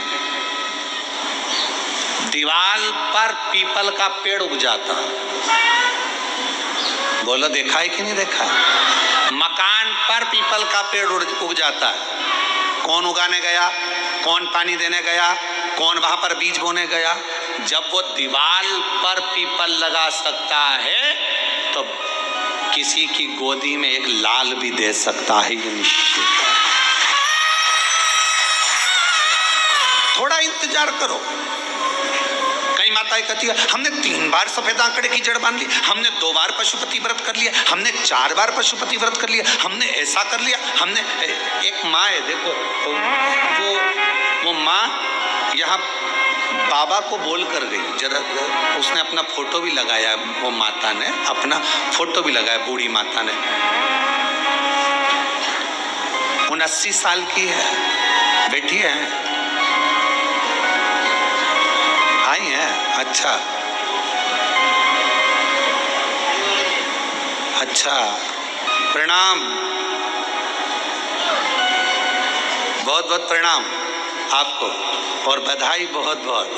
दीवार पर पीपल का पेड़ उग जाता। बोलो, देखा है कि नहीं देखा है? मकान पर पीपल का पेड़ उग जाता है। कौन उगाने गया, कौन पानी देने गया, कौन वहां पर बीज बोने गया? जब वो दीवार पर पीपल लगा सकता है तो किसी की गोदी में एक लाल भी दे सकता है, ये निश्चित। थोड़ा इंतजार करो। कई माताएं कहती है हमने 3 बार सफेद आंकड़े की जड़ बांध ली, हमने 2 बार पशुपति व्रत कर लिया, हमने 4 बार पशुपति व्रत कर लिया, हमने ऐसा कर लिया, हमने। एक माँ है, देखो वो माँ यहाँ बाबा को बोल कर गई, जरा उसने अपना फोटो भी लगाया, वो माता ने अपना फोटो भी लगाया, बूढ़ी माता ने। 79 साल की है, बैठी है, आई है। अच्छा अच्छा, प्रणाम, बहुत बहुत प्रणाम आपको और बधाई बहुत बहुत।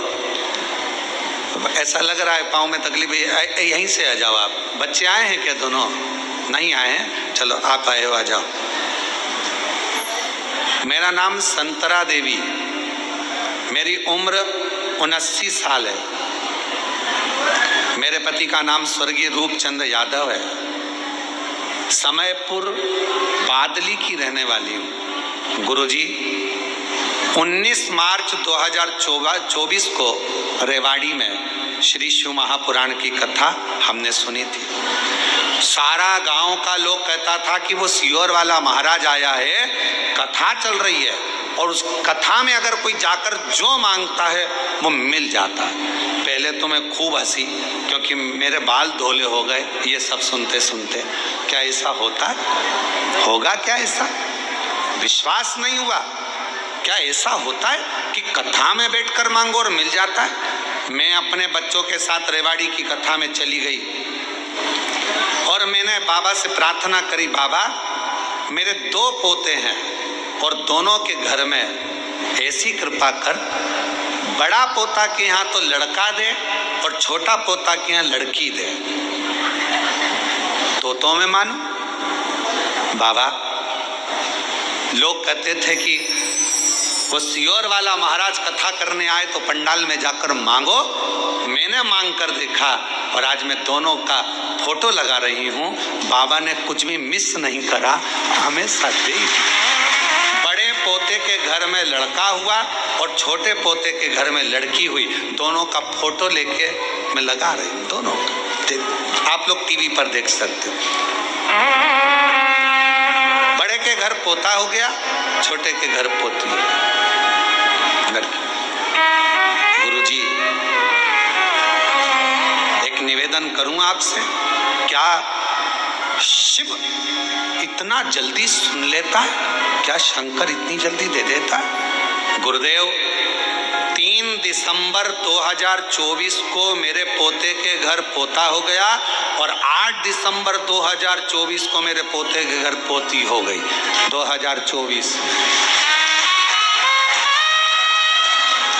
ऐसा लग रहा है पाँव में तकलीफ है, यहीं से आ जाओ आप। बच्चे आए हैं क्या? दोनों नहीं आए हैं? चलो आप आए हो, आ जाओ। मेरा नाम संतरा देवी, मेरी उम्र 79 साल है। मेरे पति का नाम स्वर्गीय रूपचंद यादव है। समयपुर बादली की रहने वाली हूँ। गुरुजी 19 मार्च 2024 को रेवाड़ी में श्री शिव महापुराण की कथा हमने सुनी थी। सारा गांव का लोग कहता था कि वो सियोर वाला महाराज आया है, कथा चल रही है और उस कथा में अगर कोई जाकर जो मांगता है वो मिल जाता है। पहले तो मैं खूब हंसी क्योंकि मेरे बाल धोले हो गए ये सब सुनते सुनते। क्या ऐसा होता है? होगा क्या ऐसा? विश्वास नहीं हुआ। क्या ऐसा होता है कि कथा में बैठकर मांगो और मिल जाता है? मैं अपने बच्चों के साथ रेवाड़ी की कथा में चली गई और मैंने बाबा से प्रार्थना करी, बाबा मेरे 2 पोते हैं और दोनों के घर में ऐसी कृपा कर, बड़ा पोता के यहाँ तो लड़का दे और छोटा पोता के यहाँ लड़की दे। तोतों में मानो बाबा। लोग कहते थे कि वो सियोर वाला महाराज कथा करने आए तो पंडाल में जाकर मांगो, मैंने मांग कर देखा और आज मैं दोनों का फोटो लगा रही हूँ। बाबा ने कुछ भी मिस नहीं करा, हमेशा दे। बड़े पोते के घर में लड़का हुआ और छोटे पोते के घर में लड़की हुई, दोनों का फोटो लेके मैं लगा रही हूँ। दोनों आप लोग टीवी पर देख सकते हो। बड़े के घर पोता हो गया, छोटे के घर पोती लड़की। गुरुजी एक निवेदन करूं आपसे, क्या शिव इतना जल्दी सुन लेता है? क्या शंकर इतनी जल्दी दे देता है? गुरुदेव 3 दिसंबर 2024 को मेरे पोते के घर पोता हो गया और 8 दिसंबर 2024 को मेरे पोते के घर पोती हो गई। 2024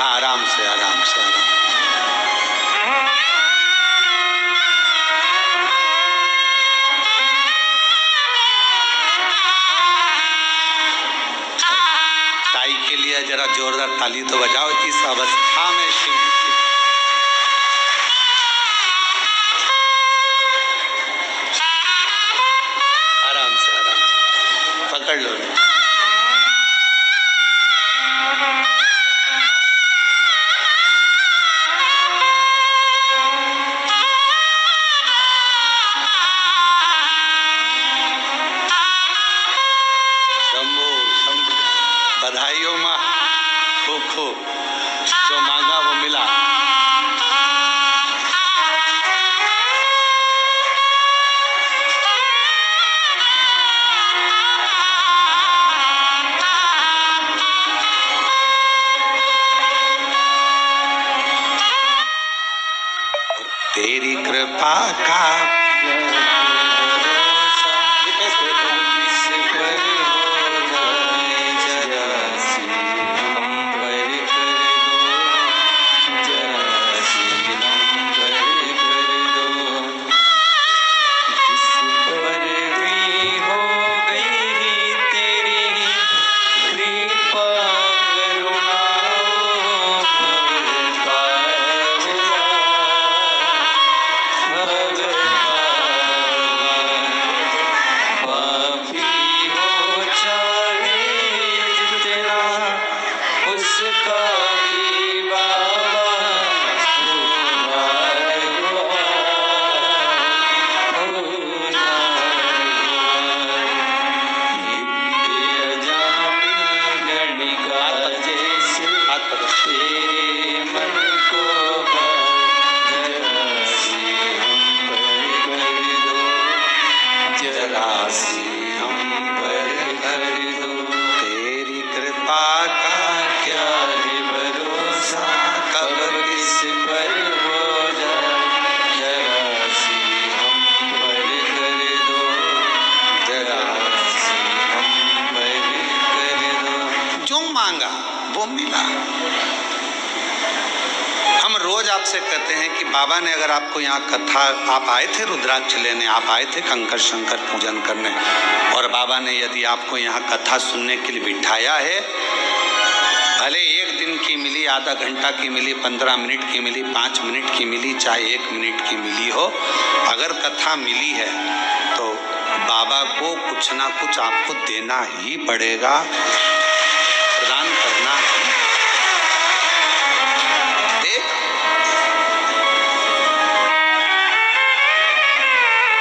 आराम से आराम से आराम। ताई के लिए जरा जोरदार ताली तो बजाओ। इस अवस्था में शिव आराम से पकड़ लो। बधाइयों माँ, खूब खूब जो मांगा वो मिला। तेरी कृपा का आपसे कहते हैं कि बाबा ने अगर आपको यहाँ कथा, आप आए थे रुद्राक्ष लेने, आप आए थे कंकर शंकर पूजन करने, और बाबा ने यदि आपको यहाँ कथा सुनने के लिए बिठाया है, भले 1 दिन की मिली, आधा घंटा की मिली, 15 मिनट की मिली, 5 मिनट की मिली, चाहे 1 मिनट की मिली हो, अगर कथा मिली है तो बाबा को कुछ ना कुछ आपको देना ही पड़ेगा, प्रदान करना ही।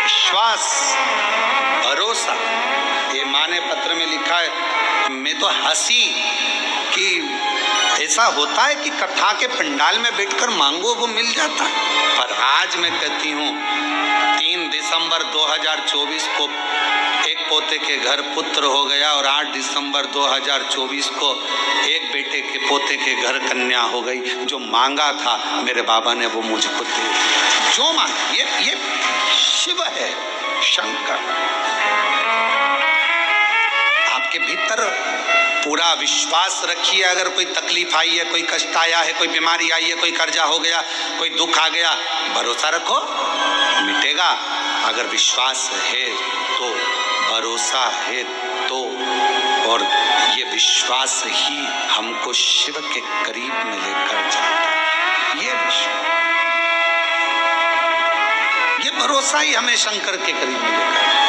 विश्वास, भरोसा, ये माँ ने पत्र में लिखा है। मैं तो हंसी कि ऐसा होता है कि कथा के पंडाल में बैठकर मांगो वो मिल जाता है, पर आज मैं कहती हूँ 3 दिसंबर 2024 को एक पोते के घर पुत्र हो गया और 8 दिसंबर 2024 को एक बेटे के पोते के घर कन्या हो गई। जो मांगा था मेरे बाबा ने वो मुझको दे दिया। जो मांगा, ये शिव है, शंकर। आपके भीतर पूरा विश्वास रखिए। अगर कोई तकलीफ आई है, कोई कष्ट आया है, कोई बीमारी आई है, कोई कर्जा हो गया, कोई दुख आ गया, भरोसा रखो, मिटेगा। अगर विश्वास है तो, भरोसा है तो और ये विश्वास ही हमको शिव के करीब में लेकर जाता है। ये विश्वास, ये भरोसा ही हमें शंकर के करीब में लेकर जाता है।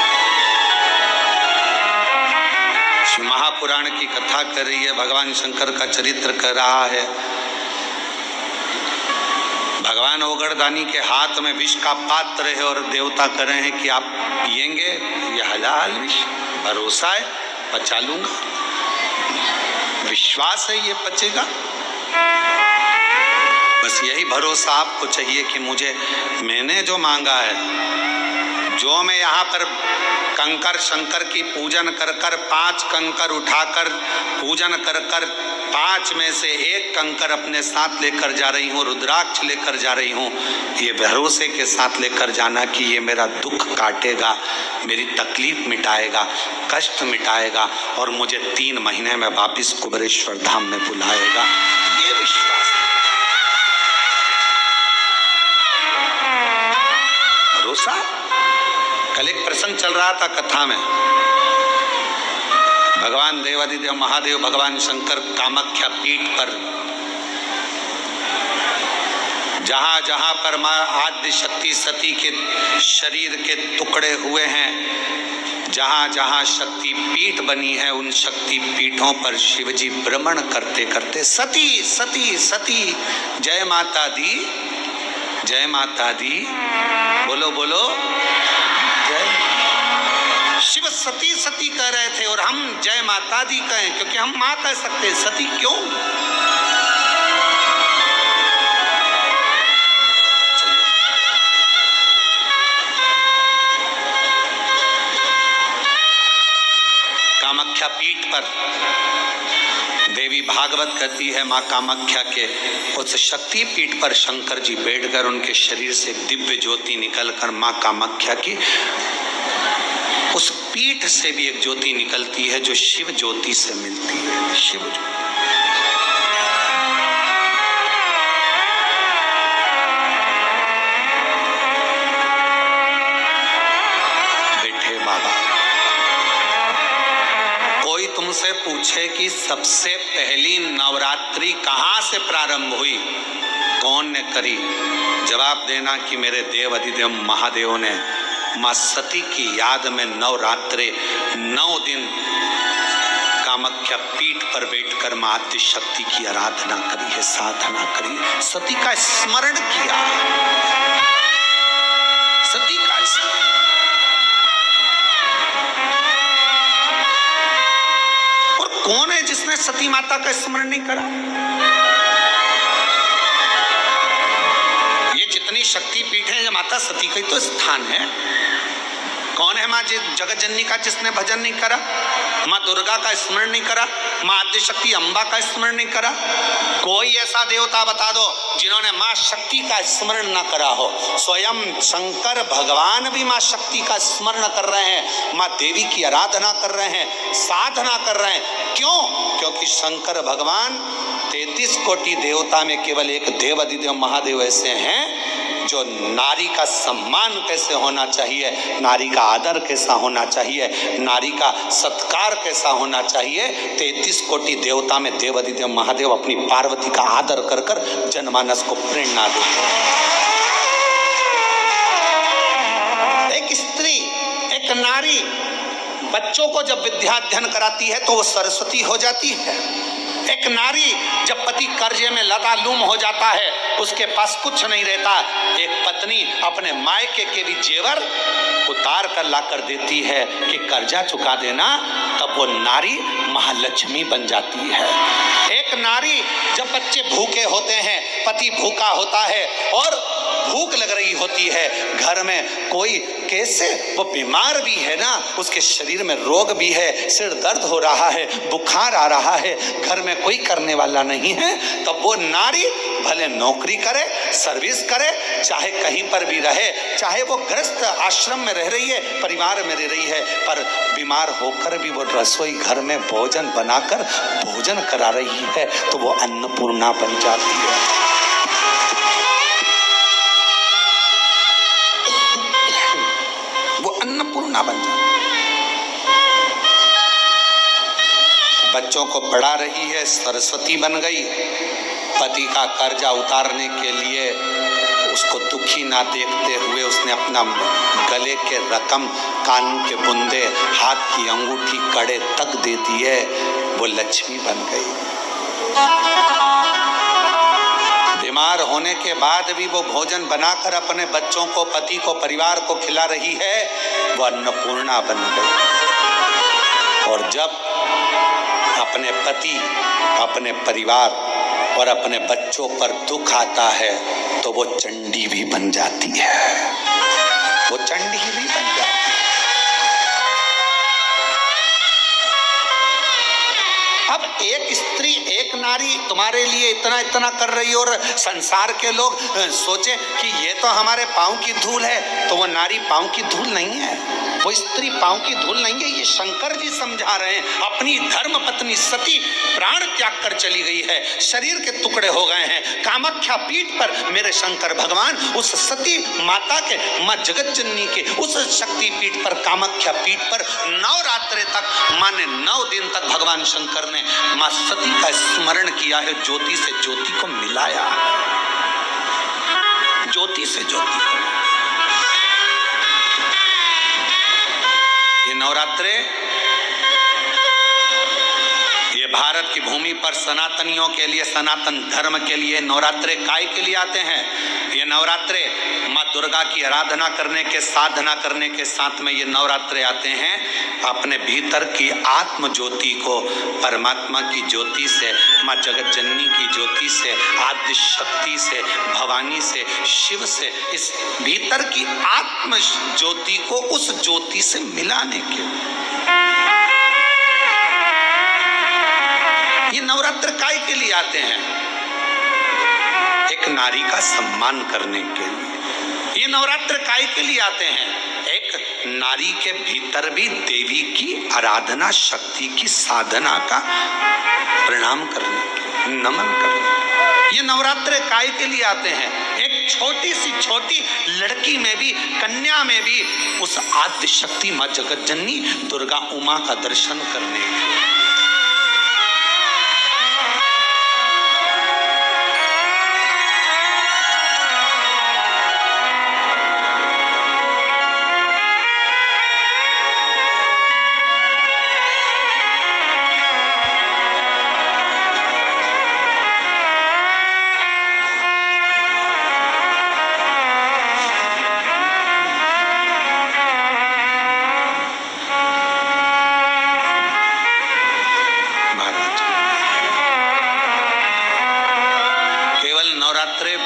शिव महापुराण की कथा कर रही है, भगवान शंकर का चरित्र कर रहा है। भगवान ओगरदानी के हाथ में विष का पात्र है और देवता कह रहे हैं कि आप पिएंगे, ये हलाल विष, भरोसा है पचा लूंगा, विश्वास है ये पचेगा। बस यही भरोसा आपको चाहिए कि मुझे, मैंने जो मांगा है, जो मैं यहाँ पर कंकर शंकर की पूजन कर कर 5 कंकर उठाकर पूजन कर कर 5 में से 1 कंकर अपने साथ लेकर जा रही हूँ, रुद्राक्ष लेकर जा रही हूँ, ये भरोसे के साथ लेकर जाना कि ये मेरा दुख काटेगा, मेरी तकलीफ मिटाएगा, कष्ट मिटाएगा और मुझे 3 महीने में वापिस कुबेरेश्वर धाम में बुलाएगा। ये विश्वास, भरोसा। कल एक प्रसंग चल रहा था कथा में, भगवान देवादिदेव महादेव भगवान शंकर कामाख्या पीठ पर, जहां जहां पर मां आद्य शक्ति सती के शरीर के टुकड़े हुए हैं, जहां जहां शक्ति पीठ बनी है, उन शक्ति पीठों पर शिवजी भ्रमण करते करते सती सती सती, जय माता दी, जय माता दी, बोलो बोलो जय। शिव सती सती कह रहे थे और हम जय माता दी कहें, क्योंकि हम मां कह सकते, सती क्यों? कामाख्या पीठ पर देवी भागवत कहती है, माँ कामाख्या के उस शक्ति पीठ पर शंकर जी बैठकर उनके शरीर से दिव्य ज्योति निकलकर माँ कामाख्या की उस पीठ से भी एक ज्योति निकलती है जो शिव ज्योति से मिलती है। शिव ज्योति बैठे बाबा, कोई तुमसे पूछे कि सबसे पहली नवरात्रि कहाँ से प्रारंभ हुई, कौन ने करी, जवाब देना कि मेरे देव अधिदेव महादेव ने मां सती की याद में नवरात्रे 9 दिन कामाख्या पीठ पर बैठकर मां आद्य शक्ति की आराधना करी है, साधना करी, सती का स्मरण किया, सती का स्मरण। और कौन है जिसने सती माता का स्मरण नहीं करा? ये जितनी शक्ति पीठ है, माता सती का ही तो स्थान है। कौन है माँ जगत जननी का जिसने भजन नहीं करा? माँ दुर्गा का स्मरण नहीं करा? माँ आद्य शक्ति अम्बा का स्मरण नहीं करा? कोई ऐसा देवता बता दो जिन्होंने माँ शक्ति का स्मरण न करा हो। स्वयं शंकर भगवान भी माँ शक्ति का स्मरण कर रहे हैं, माँ देवी की आराधना कर रहे हैं, साधना कर रहे हैं। क्यों? क्योंकि शंकर भगवान 33 कोटि देवता में केवल एक देव अधिदेव महादेव ऐसे हैं जो नारी का सम्मान कैसे होना चाहिए, नारी का आदर कैसा होना चाहिए, नारी का सत्कार कैसा होना चाहिए, 33 कोटि देवता में देव अधिदेव महादेव अपनी पार्वती का आदर कर कर जनमानस को प्रेरणा देते हैं। एक स्त्री, एक नारी बच्चों को जब विद्याध्ययन कराती है तो वो सरस्वती हो जाती है। एक नारी जब पति कर्जे में लतालूम हो जाता है, उसके पास कुछ नहीं रहता, एक पत्नी अपने मायके के भी जेवर उतार कर ला कर देती है कि कर्जा चुका देना, तब वो नारी महालक्ष्मी बन जाती है। एक नारी जब बच्चे भूखे होते हैं, पति भूखा होता है और भूख लग रही होती है, घर में कोई कैसे वो बीमार भी है ना, उसके शरीर में रोग भी है, सिर दर्द हो रहा है, बुखार आ रहा है, घर में कोई करने वाला नहीं है, तब वो नारी भले नौकरी करे, सर्विस करे, चाहे कहीं पर भी रहे, चाहे वो गृहस्थ आश्रम में रह रही है, परिवार में रह रही है, पर बीमार होकर भी वो रसोई घर में भोजन बनाकर भोजन करा रही है, तो वो अन्नपूर्णा बन जाती है। वो अन्नपूर्णा बन जाती है। बच्चों को पढ़ा रही है, सरस्वती बन गई। पति का कर्जा उतारने के लिए उसको दुखी ना देखते हुए उसने अपना गले के रकम, कान के बुंदे, हाथ की अंगूठी, कड़े तक दे दिए। वो लक्ष्मी बन गई। बीमार होने के बाद भी वो भोजन बनाकर अपने बच्चों को, पति को, परिवार को खिला रही है। वो अन्नपूर्णा बन गई। और जब अपने पति, अपने परिवार और अपने बच्चों पर दुख आता है तो वो चंडी भी बन जाती है। वो चंडी भी बन जाती है। अब एक स्त्री, एक नारी तुम्हारे लिए इतना इतना कर रही है और संसार के लोग सोचे कि ये तो हमारे पांव की धूल है, तो वो नारी पांव की धूल नहीं है, वो स्त्री पांव की धूल नहीं है। ये शंकर जी समझा रहे हैं। अपनी धर्म पत्नी सती प्राण त्याग कर चली गई है, शरीर के टुकड़े हो गए हैं। कामाख्या पीठ पर मेरे शंकर भगवान उस सती माता के, माँ जगत जननी के उस शक्ति पीठ पर, कामाख्या पीठ पर नवरात्रे तक, माने 9 दिन तक भगवान शंकर ने माँ सती का स्मरण किया है। ज्योति से ज्योति को मिलाया, ज्योति से ज्योति को। ये नवरात्रे, ये भारत की भूमि पर सनातनियों के लिए, सनातन धर्म के लिए नवरात्रे काय के लिए आते हैं? ये नवरात्रे माँ दुर्गा की आराधना करने के, साधना करने के साथ में ये नवरात्रे आते हैं अपने भीतर की आत्म ज्योति को परमात्मा की ज्योति से, माँ जगत जननी की ज्योति से, आद्य शक्ति से, भवानी से, शिव से, इस भीतर की आत्म ज्योति को उस ज्योति से मिलाने के। ये नवरात्र काय के लिए आते हैं? एक नारी का सम्मान करने के लिए। ये नवरात्र काय के लिए आते हैं? एक नारी के भीतर भी देवी की आराधना, शक्ति की साधना का प्रणाम करने के, नमन करने। ये नवरात्र काय के लिए आते हैं? एक छोटी सी छोटी लड़की में भी, कन्या में भी उस आद्य शक्ति माँ जगत जननी दुर्गा उमा का दर्शन करने के।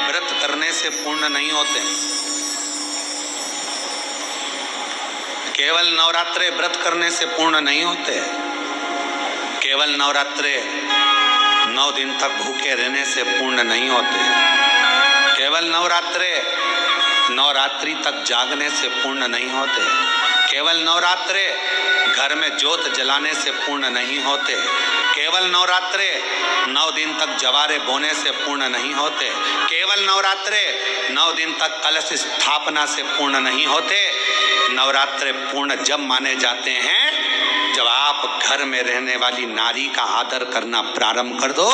व्रत करने से पूर्ण नहीं होते। केवल नवरात्रे व्रत करने से पूर्ण नहीं होते। केवल नवरात्रे 9 दिन तक भूखे रहने से पूर्ण नहीं होते। केवल नवरात्रे नवरात्रि तक जागने से पूर्ण नहीं होते। केवल नवरात्रे घर में ज्योत जलाने से पूर्ण नहीं होते। केवल नवरात्रे 9 दिन तक जवारे बोने से पूर्ण नहीं होते। केवल नवरात्रे 9 दिन तक कलश स्थापना से पूर्ण नहीं होते। नवरात्रे पूर्ण जब माने जाते हैं जब आप घर में रहने वाली नारी का आदर करना प्रारंभ कर दो।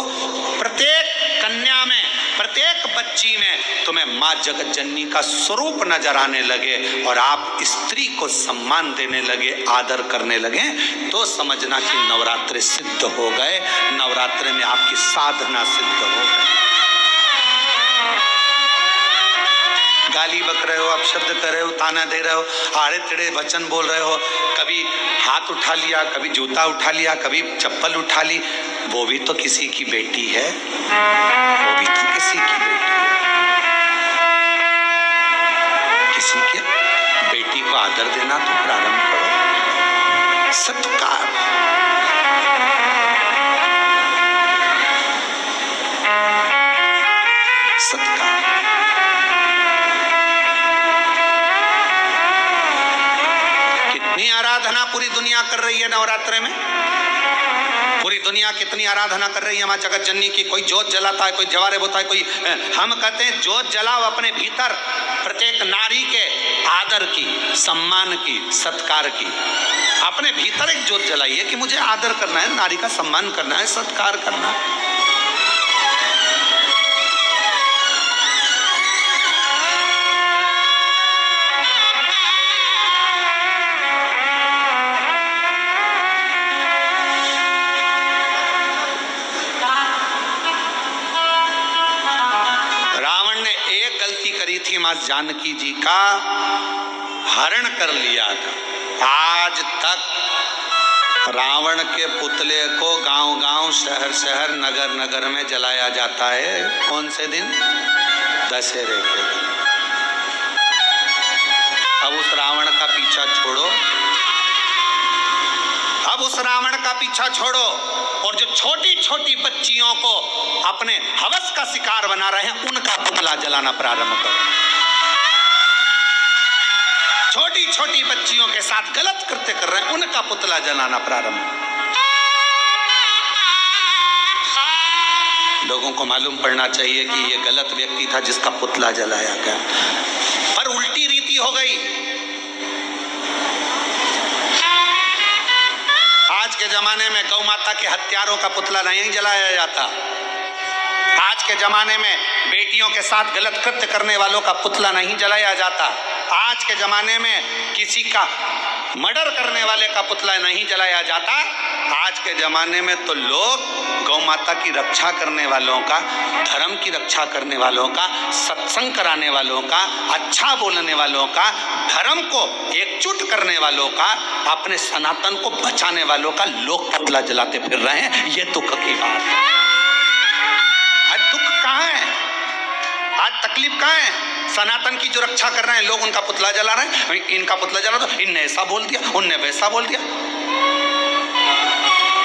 प्रत्येक कन्या में, प्रत्येक बच्ची में तुम्हें माँ जगत जननी का स्वरूप नजर आने लगे और आप स्त्री को सम्मान देने लगे, आदर करने लगे, तो समझना कि नवरात्रे सिद्ध हो गए। नवरात्रे में आपकी साधना सिद्ध हो गई। गाली बक रहे हो, अपशब्द कर रहे हो, ताना दे रहे हो, आड़े टेढ़े वचन बोल रहे हो, कभी हाथ उठा लिया, कभी जूता उठा लिया, कभी चप्पल उठा ली, वो भी तो किसी की बेटी है, वो भी तो किसी की बेटी है। किसी के बेटी को आदर देना तो प्रारंभ करो। सत्कार, सत्कार। कितनी आराधना पूरी दुनिया कर रही है नवरात्रे में। पूरी दुनिया कितनी आराधना कर रही है माँ जगत जननी की। कोई जोत जलाता है, कोई जवारे बोता है, कोई हम कहते हैं जोत जलाओ अपने भीतर, प्रत्येक नारी के आदर की, सम्मान की, सत्कार की। अपने भीतर एक जोत जलाइए कि मुझे आदर करना है, नारी का सम्मान करना है, सत्कार करना है। करी थी मां जानकी जी का हरण कर लिया था। आज तक रावण के पुतले को गांव-गांव, शहर-शहर, नगर-नगर में जलाया जाता है। कौन से दिन? दशहरे के दिन। अब उस रावण का पीछा छोड़ो, अब उस रावण का पीछा छोड़ो और जो छोटी छोटी बच्चियों को अपने हवस का शिकार बना रहे हैं उनका पुतला जलाना प्रारंभ करो। छोटी छोटी बच्चियों के साथ गलत कृत्य कर रहे हैं उनका पुतला जलाना प्रारंभ। लोगों को मालूम पड़ना चाहिए कि ये गलत व्यक्ति था जिसका पुतला जलाया गया, पर उल्टी रीति हो गई। आज के जमाने में गौ माता के हत्यारों का पुतला नहीं जलाया जाता। आज के जमाने में बेटियों के साथ गलत कृत्य करने वालों का पुतला नहीं जलाया जाता। आज के जमाने में किसी का मर्डर करने वाले का पुतला नहीं जलाया जाता। आज के जमाने में तो लोग गौ माता की रक्षा करने वालों का, धर्म की रक्षा करने वालों का, सत्संग कराने वालों का, अच्छा बोलने वालों का, धर्म को एकजुट करने वालों का, अपने सनातन को बचाने वालों का लोग पुतला जलाते फिर रहे हैं। ये दुख की बात है। आज दुख कहाँ है? आज तकलीफ कहाँ है? सनातन की जो रक्षा कर रहे हैं लोग उनका पुतला जला रहे हैं। इनका पुतला जला दो, इनने ऐसा बोल दिया, उनने वैसा बोल दिया।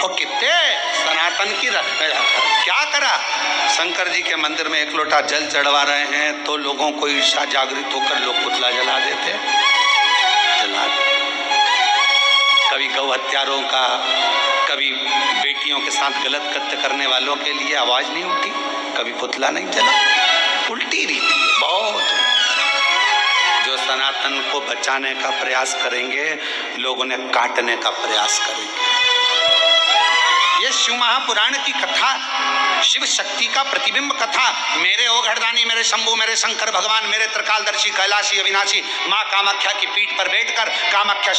और कितने सनातन की क्या करा? शंकर जी के मंदिर में एक लोटा जल चढ़वा रहे हैं तो लोगों को ईर्ष्या जागृत होकर लोग पुतला जला देते, जला दे। कभी गौ हत्यारों का, कभी बेटियों के साथ गलत कृत्य करने वालों के लिए आवाज नहीं उठी, कभी पुतला नहीं जला। उल्टी रीति है बहुत। जो सनातन को बचाने का प्रयास करेंगे लोग उन्हें काटने का प्रयास करेंगे। ये शिव महापुराण की कथा, शिव शक्ति का प्रतिबिंब कथा। मेरे ओघड़दानी, मेरे शंभु, मेरे शंकर भगवान, मेरे त्रिकालदर्शी, कैलाशी, अविनाशी माँ कामाख्या की पीठ पर बैठकर कामाख्या